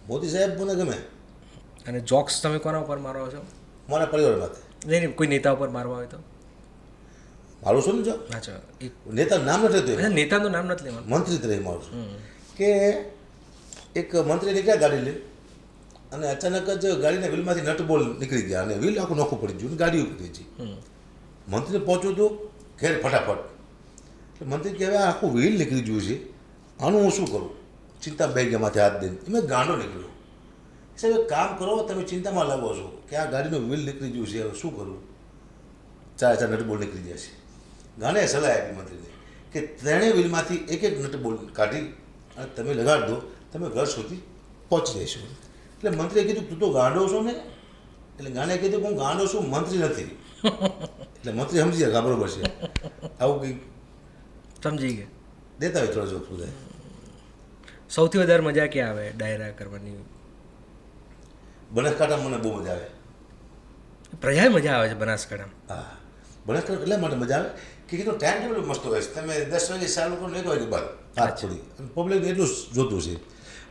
મોદી સાહેબ મને ગમે. અને જોક્સ તમે કોના ઉપર મારો છો? મારા પરિવારમાંથી. નહીં, કોઈ નેતા ઉપર મારવા હોય તો? મારું શું ને જો અચ્છા, નેતાનું નામ નથી લેતું. નેતાનું નામ નથી લેવાનું. મંત્રી તરીકે મારું છું કે એક મંત્રી નીકળ્યા ગાડી લઈ અને અચાનક જ ગાડીના વ્હીલમાંથી નટ બોલ નીકળી ગયા અને વ્હીલ આખું નોખું પડી ગયું અને ગાડી ઉભી થઈ ગઈ. મંત્રીને પહોંચ્યું હતું ઘેર ફટાફટ. એટલે મંત્રી કહેવાય આખું વ્હીલ નીકળી ગયું છે, આનું હું શું કરું? ચિંતા બે ગયા માથે હાથ દઈને એમ ગાંડો નીકળ્યો. સાહેબ એક કામ કરો, તમે ચિંતામાં લાગો છો કે આ ગાડીનું વ્હીલ નીકળી ગયું છે, હવે શું કરવું? 4 નટ બોલ નીકળી ગયા છે. ગાંડે સલાહ આપી મંત્રીને કે 3 વ્હીલમાંથી એક નટ બોલ કાઢી અને તમે લગાડી દો, તમે ઘર સુધી પહોંચી જશો. એટલે મંત્રીએ કીધું તું તો ગાંડો છો ને? એટલે ગાંડે કીધું હું ગાંડો છું, મંત્રી નથી. એટલે મંત્રી સમજી ગયા બરોબર છે. આવું કંઈક સમજી ગયા. દેતા હોય થોડા જોક બધા. સૌથી વધારે મજા ક્યાં આવે ડાયરા કરવાની? બનાસકાંઠામાં મને બહુ મજા આવે. પ્રજા મજા આવે છે બનાસકાંઠામાં? હા, બનાસકાંઠા એટલા માટે મજા આવે કે કીધું ટાઈમ ટેબલ મસ્ત હોય છે. તમે 10 વાગે ચાલુ કરો 1 વાગે બાદ હાથ છોડી અને પબ્લિકને એટલું જ જોતું છે.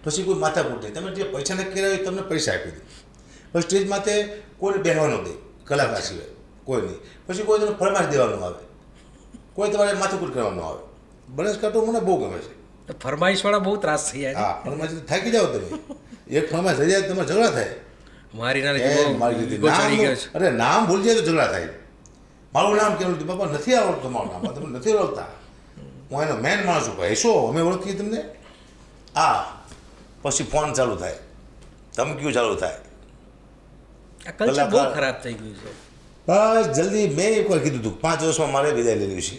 પછી કોઈ માથાકૂટ નહીં. તમે જે પૈસા નક્કી કર્યા હોય તમને પૈસા આપી દે. પછી સ્ટેજ માથે કોઈને બેહવા ન દે, કલાકાર સિવાય કોઈ નહીં. પછી કોઈ તમને ફરમાશ દેવાનું આવે, કોઈ તમારે માથાકૂટ કરવાનું આવે. બનાસકાંઠો મને બહુ ગમે છે. ફરમાઈશવાળા બહુ ત્રાસ થઈ જાય. હા, ફરમાશ થાકી જાઓ તમે. એક ફરમાશ થઈ જાય તમારે ઝઘડા થાય. મારી રીતે અરે નામ ભૂલી જાય તો ઝઘડા થાય. મારું નામ કેવું હતું? બાપા નથી આવડતું મારું નામ, તમે નથી ઓળખતા. હું એનો મેન માણસ છું. ભાઈ શું અમે ઓળખીએ તમને? પછી ફોન ચાલુ થાય, ધમકીઓ ચાલુ થાય. આ કલ્ચર બહુ ખરાબ થઈ ગયું છે. બસ જલ્દી મેં એકવાર કીધું હતું 5 વર્ષમાં મારે વિદાય લેવી છે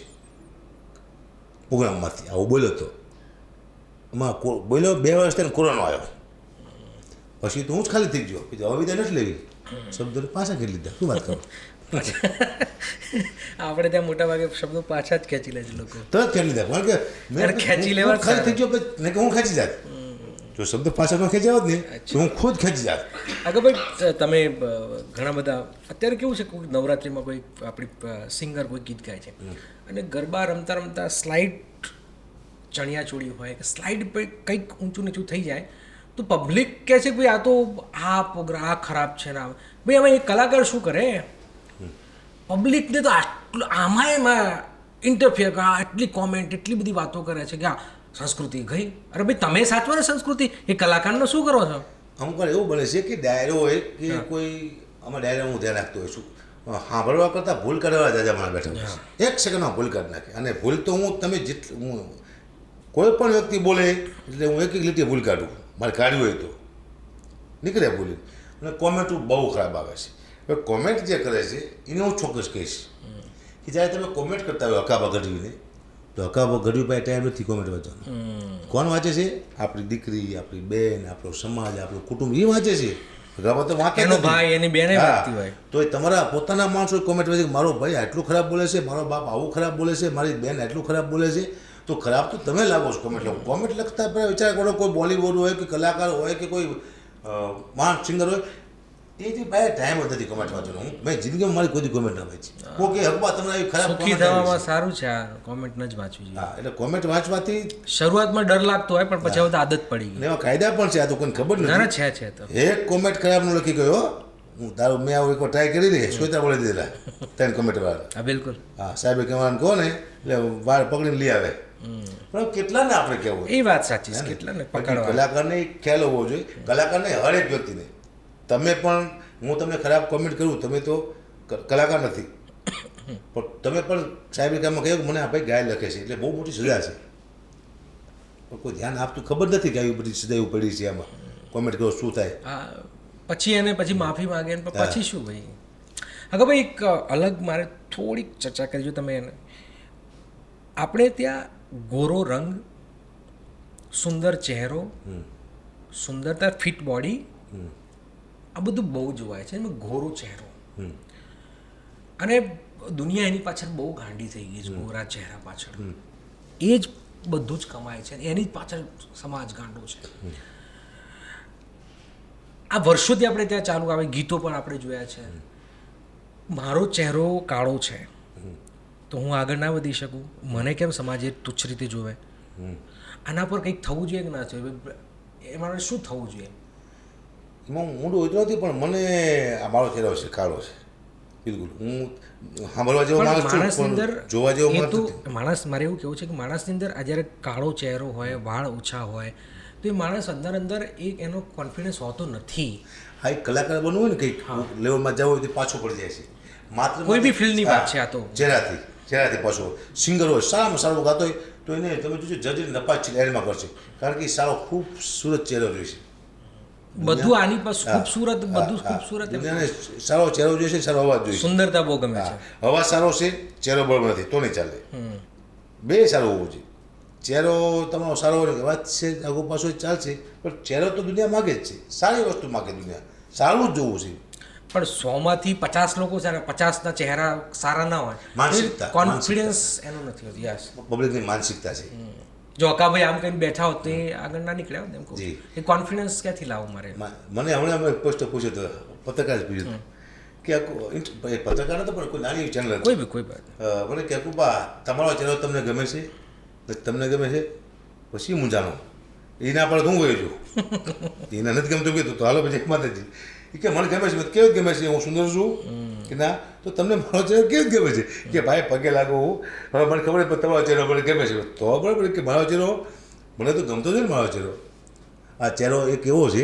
પ્રોગ્રામમાંથી. આવું બોલ્યો હતો. એમાં બોલ્યો 2 વર્ષ થઈને કોરોના આવ્યો. પછી તો હું જ ખાલી થઈ ગયો. હવે વિદાય નથી લેવી, શબ્દોને પાછા ખેંચી લીધા. શું વાત કરો? આપણે ત્યાં મોટા ભાગે શબ્દો પાછા જ ખેંચી લે છે લોકો. તરત ખેંચી લીધા. કારણ કે મેં ખેંચી લેવા ખાલી થઈ ગયો ને કે હું ખેંચી જાત. જો શબ્દ પાછા ન ખેંચ્યા હોત ને તો હું ખુદ ખેંચી જાત. આગળ ભાઈ તમે ઘણા બધા અત્યારે કેવું છે કોઈ નવરાત્રિમાં કોઈ આપણી સિંગર કોઈ ગીત ગાય છે અને ગરબા રમતા રમતા સ્લાઇડ ચણિયાચોળી હોય કે સ્લાઇડ પર કંઈક ઊંચું નીચું થઈ જાય તો પબ્લિક કહે છે કે ભાઈ આ તો આ પ્રોગ્રામ આ ખરાબ છે ને ભાઈ આમાં એ કલાકાર શું કરે? પબ્લિકને તો આટલું આમાં એમાં ઇન્ટરફિયર કરે, આટલી કોમેન્ટ એટલી બધી વાતો કરે છે કે આ સંસ્કૃતિ ગઈ. અરે ભાઈ તમે સાચવો ને સંસ્કૃતિ, એ કલાકારનો શું કરો છો? અમુક વાર એવું બને છે કે ડાયરો હોય કે કોઈ આમાં ડાયરો હું ધ્યાન રાખતો હોઉં છું, સાંભળવા કરતાં ભૂલ કરવા દાદા મારા બેઠા હોય છે. 1 સેકન્ડમાં ભૂલ કરી નાખે. અને ભૂલ તો હું તમે હું કોઈ પણ વ્યક્તિ બોલે એટલે હું 1 લીટીએ ભૂલ કાઢું. મારે કાઢવી હોય તો નીકળે ભૂલી. અને કોમેન્ટ બહુ ખરાબ આવે છે. હવે કોમેન્ટ જે કરે છે એને હું ચોક્કસ કહીશ કે જ્યારે તમે કોમેન્ટ કરતા હોય હકાબા ગઢવીને, તો હકાબા ગઢવી પાસે ટાઈમ નથી કોમેન્ટ વાંચવાનો. કોણ વાંચે છે? આપણી દીકરી, આપણી બેન, આપણો સમાજ, આપણું કુટુંબ, એ વાંચે છે. હકાબા તો વાંચે એનો ભાઈ, એની બેને વાંચતી હોય. તો એ તમારા પોતાના માણસો કોમેન્ટ વાંચે, મારો ભાઈ આટલું ખરાબ બોલે છે, મારો બાપ આવું ખરાબ બોલે છે, મારી બેન આટલું ખરાબ બોલે છે. તો ખરાબ તો તમે લાગો છો કોમેન્ટ લખો. કોમેન્ટ લખતા પહેલાં વિચાર કરો, કોઈ બોલીવુડ હોય કે કલાકાર હોય કે કોઈ મહાન સિંગર હોય, એથી ભાઈ ટાઈમ જ નથી કોમેન્ટ વાંચવાનો. મેં જિંદગીમાં મારી કોઈ કોમેન્ટ ના વાંચી. કોઈ હકબા તમને આવી ખરાબ સુખી થવામાં સારું છે આ કોમેન્ટ ન જ વાંચવી જોઈએ. હા, એટલે કોમેન્ટ વાંચવાથી શરૂઆતમાં ડર લાગતો હોય, પણ પછી હવે તો આદત પડી ગઈ. એવા કાયદા પણ છે, આ તો કોઈને ખબર ના નથી. છે તો એક કોમેન્ટ ખરાબ ન લખી ગયો. હું તારું મેં આવું એકવાર ટ્રાય કરી રહી, શ્વેતા બોલી દીધેલા 3 કોમેન્ટ વાળા. હા બિલકુલ. હા, સાહેબે કહેવાનું કહો ને એટલે વાર પકડીને લઈ આવે. પણ કેટલાને આપણે કહેવું? એ વાત સાચી છે, કેટલાને પકડવા. કલાકારને એક ખ્યાલ હોવો જોઈએ, કલાકારને હરેક વ્યક્તિને. તમે પણ, હું તમને ખરાબ કોમેન્ટ કરું, તમે તો કલાકાર નથી, પણ તમે પણ સાહેબે કામમાં કહ્યું કે મને આ ભાઈ ગાય લખે છે એટલે બહુ મોટી સજા છે, પણ કોઈ ધ્યાન આપતું ખબર નથી કે આવી બધી સજાઓ પડી છે. આમાં કોમેન્ટ કરો શું થાય? પછી એને પછી માફી માગે ને પછી શું ભાઈ? હા ભાઈ, એક અલગ મારે થોડીક ચર્ચા કરજો તમે એને. આપણે ત્યાં ગોરો રંગ, સુંદર ચહેરો, સુંદરતા, ફિટ બોડી, આ બધું બહુ જોવાય છે. એમાં ગોરો ચહેરો, અને દુનિયા એની પાછળ બહુ ગાંડી થઈ ગઈ છે, ગોરા ચહેરા પાછળ. એ જ બધું જ કમાય છે, એની જ પાછળ સમાજ ગાંડો છે. આ વર્ષોથી આપણે ત્યાં ચાલુ આવે, ગીતો પણ આપણે જોયા છે. મારો ચહેરો કાળો છે તો હું આગળ ના વધી શકું, મને કેમ સમાજે તુચ્છ રીતે જોવે? આના પર કંઈક થવું જોઈએ કે ના જોઈએ? એ મારે શું થવું જોઈએ? એમાં ઊંડું હોતું નથી, પણ મને આ મારો ચહેરો છે, કાળો છે, બિલકુલ. હું સાંભળવા જેવો માણસ છું, પણ જોવા જેવો માણસ. મારે એવું કેવું છે કે માણસની અંદર આ જ્યારે કાળો ચહેરો હોય, વાળ ઓછા હોય, તો એ માણસ અંદર એક એનો કોન્ફિડન્સ હોતો નથી. હા, એક કલાકાર બનવું હોય ને, કંઈક લેવલમાં જવું હોય તો પાછો પડી જાય છે. માત્ર કોઈ બી ફિલ્ડની વાત છે આ તો. ચહેરાથી પાછો. સિંગર હોય, સારામાં સારો ગાતો હોય તો એને તમે જોજો જજને નપાસ છે એડમાં કરશે, કારણ કે એ સારો ખૂબસૂરત ચહેરો જોઈએ છે. બધું આની પાસે ખૂબસૂરત, બધું ખૂબસૂરત. એને સારો ચહેરો જોઈએ છે, સારો અવાજ જોઈએ છે. સુંદરતા બહુ ગમે છે. અવાજ સારો છે, ચહેરો બરોબર નથી તો નહીં ચાલે. બે સારું હોવું જોઈએ. ચહેરો તમારો સારો હોય, અવાજ છે આગો પાછો ચાલશે, પણ ચહેરો તો દુનિયા માગે જ છે. સારી વસ્તુ માગે દુનિયા, સારું જ જોવું છે. પણ 100માંથી 50 લોકો છે ને 50ના ચહેરા સારા ના હોય. માનસિકતા, કોન્ફિડન્સ એનો નથી હોતો. યસ, પબ્લિકની માનસિકતા છે. જો અકાભાઈ આમ કહીને બેઠા હોત તો એ આગળ ના નીકળ્યા હોત. એમ કહું એ કોન્ફિડન્સ ક્યાંથી લાવવું મારે? મને હમણાં પ્રશ્ન પૂછ્યો હતો, પત્રકાર પૂછ્યું કે પત્રકાર હતો પણ કોઈ નાની ચેનલ કોઈ મને કે અકુબા તમારો ચહેરો તમને ગમે છે? તમને ગમે છે? પછી મૂંઝાનો એના પર હું ગયો છું. એને નથી ગમતું કીધું તો હાલો પછી એક માતાજી કે મને ગમે છે. કેવું ગમે છે? હું સુંદર છું કે ના? તો તમને મારો ચહેરો કેવું ગમે છે? કે ભાઈ પગે લાગો હું, હવે મને ખબર પણ તમારો ચહેરો મને ગમે છે. તો બરાબર કે મારો ચહેરો મને તો ગમતો છે ને. મારો ચહેરો, આ ચહેરો એક એવો છે,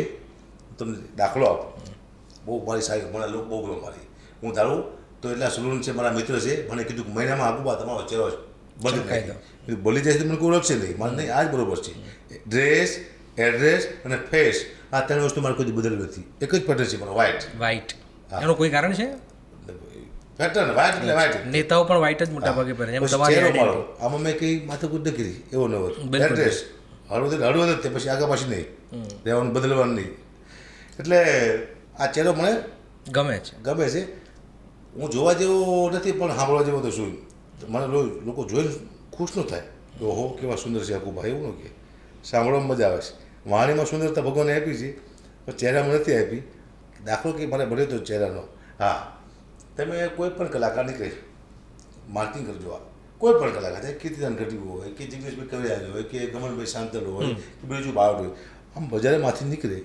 તમને દાખલો આપો, બહુ મારી સારી, મને લોકો બહુ ગમે મારી. હું ધારું તો એટલા સલૂન છે, મારા મિત્ર છે, મને કીધું કે મહિનામાં આગુબા તમારો ચહેરો બદલી જાય, બોલી જાય તો મને કોઈ ઓળખશે નહીં. મને નહીં, આ જ બરોબર છે. ડ્રેસ, એડ્રેસ અને ફેસ, આ 3 વસ્તુ મારે કોઈ બદલવી નથી. એક જ પેટર્ન છે મારો, વ્હાઇટ. એનું કોઈ કારણ છે? પેટર્ન વ્હાઇટ એટલે વ્હાઇટ. નેતાઓ પણ વ્હાઇટ જ મોટા ભાગે પહેરે. એમ ચહેરો મારો આમાં મેં કંઈ માથાકૂટ ન કરી, એવો ન હતો. એડ્રેસ હળવદ જ તે, પછી આગળ પાછી નહીં રહેવાનું, બદલવાનું નહીં. એટલે આ ચહેરો મને ગમે છે. હું જોવા જેવો નથી, પણ સાંભળવા જેવો તો શું. મને લોકો જોઈને ખુશ ન થાય કે ઓહો કેવા સુંદર છે અકુબા, એવું ન કે. સાંભળવામાં મજા આવે છે. વાણીમાં સુંદરતા ભગવાને આપી છે, પણ ચહેરામાં નથી આપી. દાખલો કે મને ભલે તો ચહેરાનો. હા, તમે કોઈ પણ કલાકાર નીકળે, માર્કિંગ કરજો. આ કોઈ પણ કલાકાર, કીર્તિદાન ગઢવી હોય કે જિગ્નેશભાઈ કવિરાજ હોય કે ગમનભાઈ શાંતલ હોય કે બીજું બાવડ હોય, આમ બજારેમાંથી નીકળે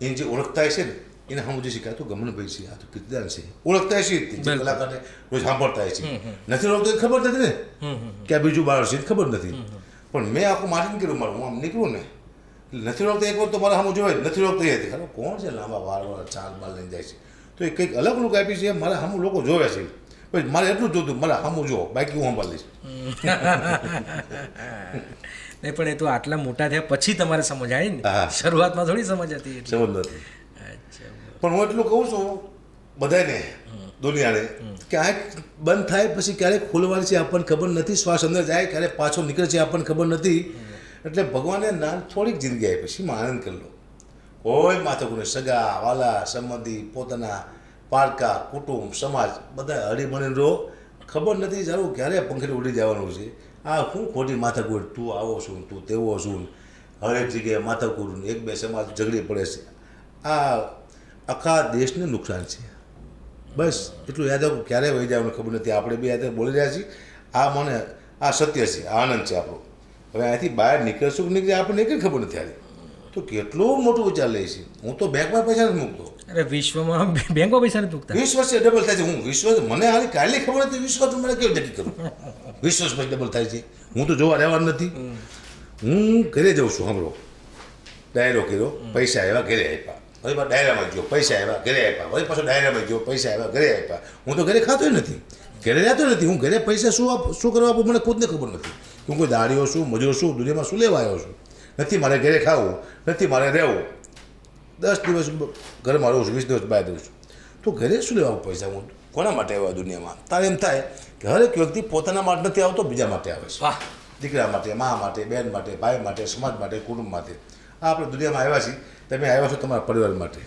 એની જે ઓળખતા છે ને, એને સમજી છે કે આ તો ગમનભાઈ છે, આ તો કીર્તિદાન છે. ઓળખતા છે જે કલાકારને રોજ સાંભળતા છે. નથી ઓળખતો ખબર નથી ને કે આ બીજું બાવડ છે, ખબર નથી. પણ મેં આખું માર્કિંગ કર્યું મારું, હું આમ નીકળું ને નથી ઓળખતો. એક વાર તો મારા સામું જોવાય, નથી ઓળખતો એ હતી, કોણ છે લાંબા વાળવાળા ચાલ બાલ લઈને જાય છે, તો એ કંઈક અલગ લુક આપી છે. મારા સામું લોકો જોવે છે, પછી મારે એટલું જ જોતું મારા સામું જો, બાકી હું સંભાળીશ. નહીં, પણ એ તો આટલા મોટા થયા પછી તમારે સમજ આવી ને, શરૂઆતમાં થોડી સમજ હતી. સમજ નથી. પણ હું એટલું કહું છું બધાને દુનિયાને કે આંખ બંધ થાય પછી ક્યારેક ખોલવાની છે આપણને ખબર નથી, શ્વાસ અંદર જાય ક્યારે પાછો નીકળે છે આપણને ખબર નથી. એટલે ભગવાને થોડીક જિંદગી આપી પછી આનંદ કરી લો. કોઈ માથાકૂટ નહીં, સગા વાલા સંબંધી પોતાના પારકા કુટુંબ સમાજ બધા હળીમળીને રહો. ખબર નથી સારું ક્યારે પંખી ઉડી જવાનું છે. આ શું ખોટી માથાકૂટ, તું આવો છું તું તેવો છું, હરેક જગ્યાએ માથાકૂટ, એક બે સમાજ ઝઘડી પડે છે. આ આખા દેશને નુકસાન છે. બસ એટલું યાદ રાખો, ક્યારે વહી જવાનું ખબર નથી. આપણે બી યાદ બોલી રહ્યા છીએ. આ સત્ય છે, આનંદ છે આપણો. હવે અહીંથી બહાર નીકળશું કે નીકળે આપણને કંઈ ખબર નથી આવી તો કેટલું મોટું વિચાર લે છે. હું તો બેંકમાં પૈસા નથી મૂકતો. અરે વિશ્વમાં બેંકમાં પૈસા નથી મૂકતા. 20 વર્ષે ડબલ થાય છે. હું 20 વર્ષ મને હાલી કાલે ખબર નથી, 20 વર્ષ મને કેવી નક્કી કરું 20 વર્ષ પછી ડબલ થાય છે. હું તો જોવા રહેવાનું નથી. હું ઘરે જાઉં છું. સાંભળો, ડાયરો કર્યો, પૈસા આવ્યા ઘરે આપ્યા, હવે પાછા ડાયરામાં ગયો, પૈસા આવ્યા ઘરે આપ્યા, હવે પાછો ડાયરામાં ગયો, પૈસા આવ્યા ઘરે આપ્યા. હું તો ઘરે ખાતો નથી, ઘરે રહેતો નથી. હું ઘરે પૈસા શું કરવા આપું મને ખુદને ખબર નથી. હું કોઈ દાડીઓ છું, મજૂર છું, દુનિયામાં શું લેવા આવ્યો છું. નથી મારે ઘરે ખાવું, નથી મારે રહેવું. 10 દિવસ ઘરમાં રહું છું, 20 દિવસ બહાર રહું છું. તો ઘરે શું લેવા પૈસા? હું કોના માટે આવ્યા દુનિયામાં? તારે એમ થાય કે હરેક વ્યક્તિ પોતાના માટે નથી આવતો, બીજા માટે આવે છે. દીકરા માટે, મા માટે, બેન માટે, ભાઈ માટે, સમાજ માટે, કુટુંબ માટે. આ આપણે દુનિયામાં આવ્યા છીએ. તમે આવ્યા છો તમારા પરિવાર માટે,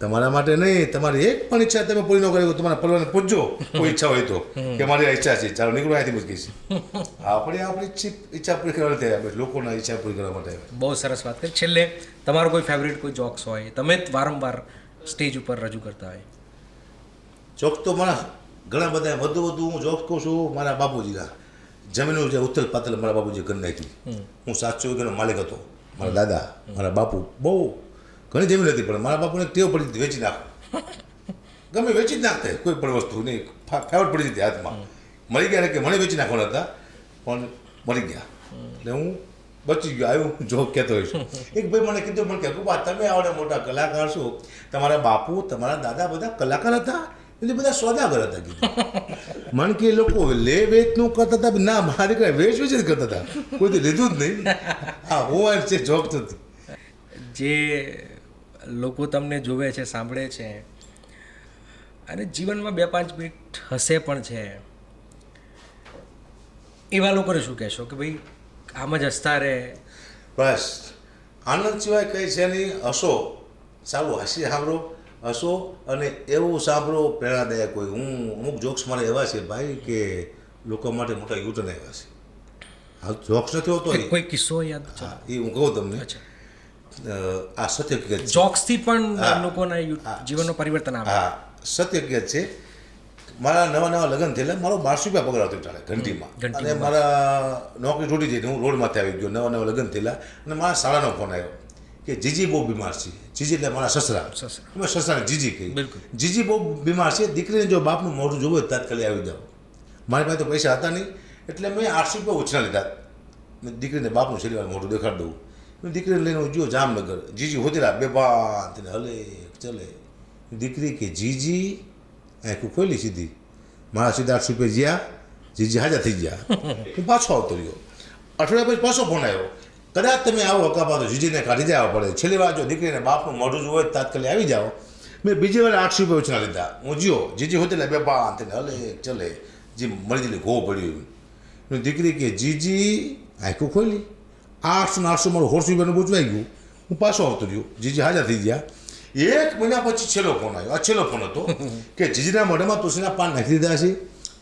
તમારા માટે નહીં. તમારી એક પણ ઈચ્છા તમે પૂરી ન કરી, તમારા પરિવારને પૂછજો કોઈ ઈચ્છા હોય તો કે મારી આ ઈચ્છા છે, ચાલો નીકળો અહીંથી મૂકી છે. આપણી ઈચ્છા પૂરી કરવા નથી આવ્યા, લોકોના ઈચ્છા પૂરી કરવા માટે આવ્યા. બહુ સરસ વાત કરી. છેલ્લે તમારો કોઈ ફેવરિટ કોઈ જોક્સ હોય, તમે વારંવાર સ્ટેજ ઉપર રજૂ કરતા હોય? જોક્સ તો મારા ઘણા બધા, વધુ હું જોક્સ કહું છું મારા બાપુજીના. જમીનનું જે ઉથલ પાથલ મારા બાપુજી કરી નાખી. હું 700 વીઘાનો માલિક હતો. મારા દાદા, મારા બાપુ બહુ ઘણી જમીન હતી, પણ મારા બાપુને ટેવ પડી હતી વેચી નાખો. ગમે વેચી જ નાખતા, કોઈ પણ વસ્તુ નહીં, ફેવટ પડી જતી હાથમાં. મરી ગયા ને કે મને વેચી નાખવાના હતા, પણ મરી ગયા. એટલે હું બચી ગયો. આવ્યું જોક કહેતો હોઈશ. એક ભાઈ મને કીધું, મને કહ્યું બા તમે આવડે મોટા કલાકાર છો, તમારા બાપુ તમારા દાદા બધા કલાકાર હતા, એટલે બધા સોદાગર હતા. કીધું મને કે એ લોકો લે વેચનું કરતા હતા. ના, મારા દીકરા વેચ જ કરતા હતા, કોઈ લીધું જ નહીં. હા, હું છે જોક થતી. જે લોકો તમને જોવે છે, સાંભળે છે અને જીવનમાં 2-5 મિનિટ હસે પણ છે, એવા લોકોને શું કહેશો કે ભાઈ આમ જ હસતા રહે? બસ આનંદ સિવાય કંઈ છે નહીં. હસો, સારું હાસ્ય સાંભળો, હસો અને એવું સાંભળો પ્રેરણાદાયક હોય. અમુક જોક્સ મારે એવા છે ભાઈ કે લોકો માટે મોટા યુટર્ન આવ્યા છે. આ જોક્સ નથી હોતો કોઈ કિસ્સો યાદ? હા, એ હું કહું તમને. આ સત્ય હકીકત છે. જોક્સથી પણ લોકોના જીવનનું પરિવર્તન આવે. હા, સત્ય હકીકત છે. મારા નવા લગ્ન થયેલા, મારો 1200 રૂપિયા પગાર હતો ચાલે ઘંટીમાં. અને મારા નોકરી છૂટી જઈ, હું રોડમાંથી આવી ગયો. નવા લગ્ન થયેલા અને મારા શાળાનો ફોન આવ્યો કે જીજી બહુ બીમાર છે. જીજી એટલે મારા સસરા. અમે સસરાને જીજી કહી. જીજી બહુ બીમાર છે, દીકરીને જો બાપનું મોઢું જોવું હોય તાત્કાલિક આવી જાઓ. મારી પાસે તો પૈસા હતા નહીં, એટલે મેં 800 રૂપિયા ઉછના લીધા. મેં દીકરીને બાપનું શરીર મોઢું દેખાડી દઉં. મેં દીકરીને લઈને હું ગયો જામનગર. જીજી હોતેલા બેભાન થઈને હલે ચલે. દીકરી કે જીજી આંખું ખોલી સીધી. મારા સીધા 800 રૂપિયા જ્યાં, જીજી હાજર થઈ ગયા. હું પાછો આવતો રહ્યો. અઠવાડિયા પછી પાછો ફોન આવ્યો, કદાચ તમે આવો હકાપા તો જીજીને કાઢી જવા પડે. છેલ્લી વાર જો દીકરીને બાપનું મોઢું જોવું હોય તાત્કાલિક આવી જાઓ. મેં બીજી વાર 800 રૂપિયા ઉછના લીધા. હું જ્યો જીજી હોતેલા બેભાન થઈને હલે ચલે. જે મળી જેલી ઘો પડ્યું. દીકરી કે જીજી આંખું ખોલી. 800 મારું 100 રૂપિયાનું બૂચવાઈ ગયું. હું પાછો આવતો રહ્યો. જીજી હાજર થઈ ગયા. 1 મહિના પછી છેલ્લો ફોન આવ્યો. આ છેલ્લો ફોન હતો કે જીજીના મોઢામાં તુલસીના પાન નાખી દીધા છે,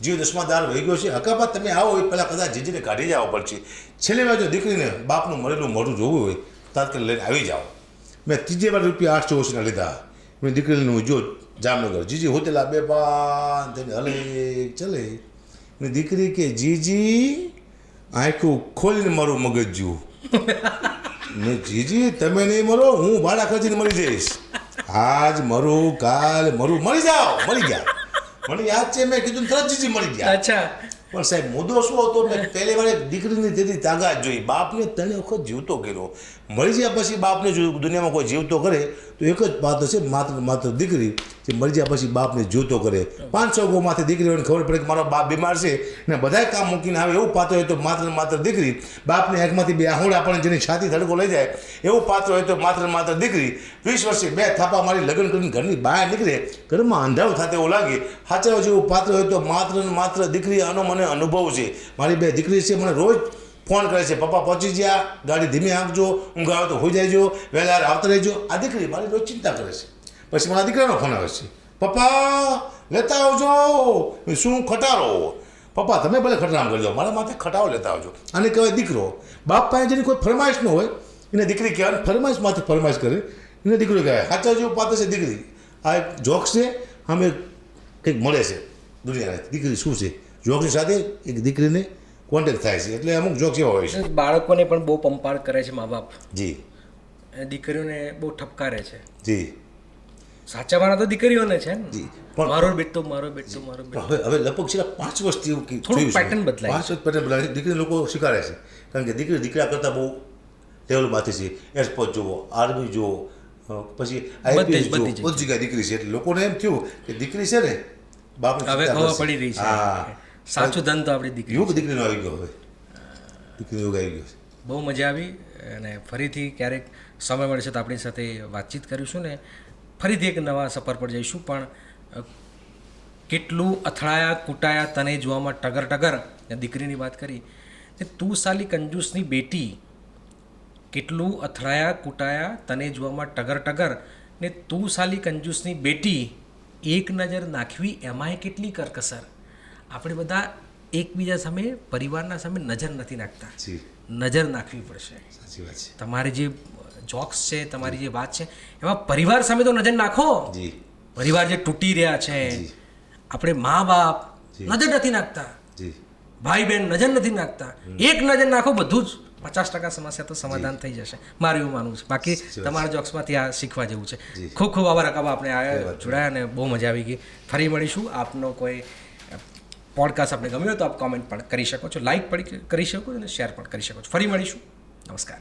જીવ 10મા દાર વહી ગયો છે. હકાબા તમે આવો એ પહેલાં કદાચ જીજીને કાઢી જવા પડશે. છેલ્લી વાર જો દીકરીને બાપનું મરેલું મોઢું જોવું હોય તાત્કાલિક લઈને આવી જાઓ. મેં ત્રીજી વાર રૂપિયા 800 ઓછીના લીધા. મેં દીકરીને હું જો જામનગર. જીજી હોતેલા બેભાન થઈને હલે ચલે. મેં દીકરી કે જીજી આંખું ખોલીને મારું મગજ જુઓ. મેં જીજી તમે નહીં મરો, હું ભાડા ખર્ચીને મરી જઈશ. આજ મરું, કાલ મરું, મરી જાઓ. મરી ગયા. મને યાદ છે મેં કીધું તરત જીજી મરી ગયા. અચ્છા. પણ સાહેબ મુદ્દો શું હતો? મેં પહેલી વાર દીકરીની તેથી તાકાત જોઈ. બાપને 3 વખત જીવતો કર્યો. મરી ગયા પછી બાપને જો દુનિયામાં કોઈ જીવતો કરે તો એક જ પાત્ર છે, માત્ર ને માત્ર દીકરી, જે મરી ગયા પછી બાપને જીવતો કરે. 500 ગોમાંથી દીકરીઓને ખબર પડે કે મારો બાપ બીમાર છે ને બધાય કામ મૂકીને આવે એવું પાત્ર હોય તો માત્ર ને માત્ર દીકરી. બાપની આંખમાંથી 2 આહુડ આપણને જેની છાતી ધડકો લઈ જાય એવું પાત્ર હોય તો માત્ર ને માત્ર દીકરી. 20 વર્ષે 2 થાપા મારી લગ્ન કરીને ઘરની બહાર નીકળે, ઘરમાં અંધારું થતા એવું લાગે, સાચા જેવું પાત્ર હોય તો માત્ર ને માત્ર દીકરી. આનો મને અનુભવ છે. મારી 2 દીકરી છે, મને રોજ ફોન કરે છે, પપ્પા પહોંચી ગયા, ગાડી ધીમે આંકજો, ઊંઘ આવે તો હોઈ જાયજો, વહેલા આવતા રહેજો. આ દીકરી મારી રોજ ચિંતા કરે છે. પછી મારા દીકરાનો ફોન આવે છે, પપ્પા લેતા આવજો. શું ખટારો? પપ્પા તમે ભલે ખટરામ કરજો, મારા માથે ખટાવો લેતા આવજો. આને કહેવાય દીકરો. બાપ પાસે જેની કોઈ ફરમાઈશ ન હોય એને દીકરી કહેવાય. ફરમાઈશ માથે ફરમાઈશ કરે એને દીકરી કહેવાય. સાચા જેવું પાત્ર છે દીકરી. આ એક જોક્સ છે, અમે કંઈક મળે છે દુનિયાને દીકરી શું છે. જોક્સની સાથે એક દીકરીને કોન્ટેક્ટ થાય છે, એટલે અમુક જોક્સ એવા હોય છે. બાળકોને પણ બહુ પંપાળ કરે છે મા બાપ, જી અને દીકરીઓને બહુ ઠપકારે છે. જી સાચાવાના તો દીકરીઓને છે ને, જી. પણ મારો બેટો મારો બેટો મારો બેટો. હવે લગભગ છેલ્લા 5 વર્ષથી એવું થોડું pattern બદલાય. 5 વર્ષ પેટર્ન બદલાય. દીકરી લોકો સ્વીકારે છે, કારણ કે દીકરી દીકરા કરતાં બહુ લેવલમાંથી છે. એરપોર્ટ જુઓ, આર્મી જુઓ, પછી આઈપીએસ જુઓ, બધી જગ્યાએ દીકરી છે. એટલે લોકોને એમ થયું કે દીકરી છે ને બાપને હવે ખબર પડી રહી છે. હા, સાચું ધન તો આપણી દીકરી. યુગ દીકરીનો આવી ગયો. હવે દીકરીનો યુગ આવી ગયો છે. બહુ મજા આવી, અને ફરીથી ક્યારેક સમય મળશે તો આપણી સાથે વાતચીત કરીશું ને ફરીથી એક નવા સફર પર જઈશું. પણ કેટલું અથડાયા કૂટાયા તને જોવામાં ટગર ટગર, દીકરીની વાત કરી કે તું સાલી કંજૂસની બેટી. કેટલું અથડાયા કૂટાયા તને જોવામાં ટગર ટગર ને તું સાલી કંજૂસની બેટી. એક નજર નાખવી એમાંય કેટલી કરકસર. આપણે બધા એકબીજા સામે, પરિવારના સામે નજર નથી નાખતા, જી નજર નાખવી પડશે. સાચી વાત છે. તમારી જે જોક્સ છે, તમારી જે વાત છે, એમાં પરિવાર સામે તો નજર નાખો. જી પરિવાર જે તૂટી રહ્યા છે, આપણે મા બાપ નજર નથી નાખતા, જી ભાઈ બહેન નજર નથી નાખતા. એક નજર નાખો, બધું જ 50% સમસ્યા તો સમાધાન થઈ જશે, મારું એવું માનવું છે. બાકી તમારા જોક્સમાંથી આ શીખવા જેવું છે. ખૂબ ખૂબ આભાર અકાબા, આપણે આ જોડાયા અને બહુ મજા આવી ગઈ. ફરી મળીશું. આપનો કોઈ પોડકાસ્ટ આપણે ગમ્યો તો આપ કોમેન્ટ પણ કરી શકો છો, લાઇક પણ કરી શકો છો અને શેર પણ કરી શકો છો. ફરી મળીશું. નમસ્કાર.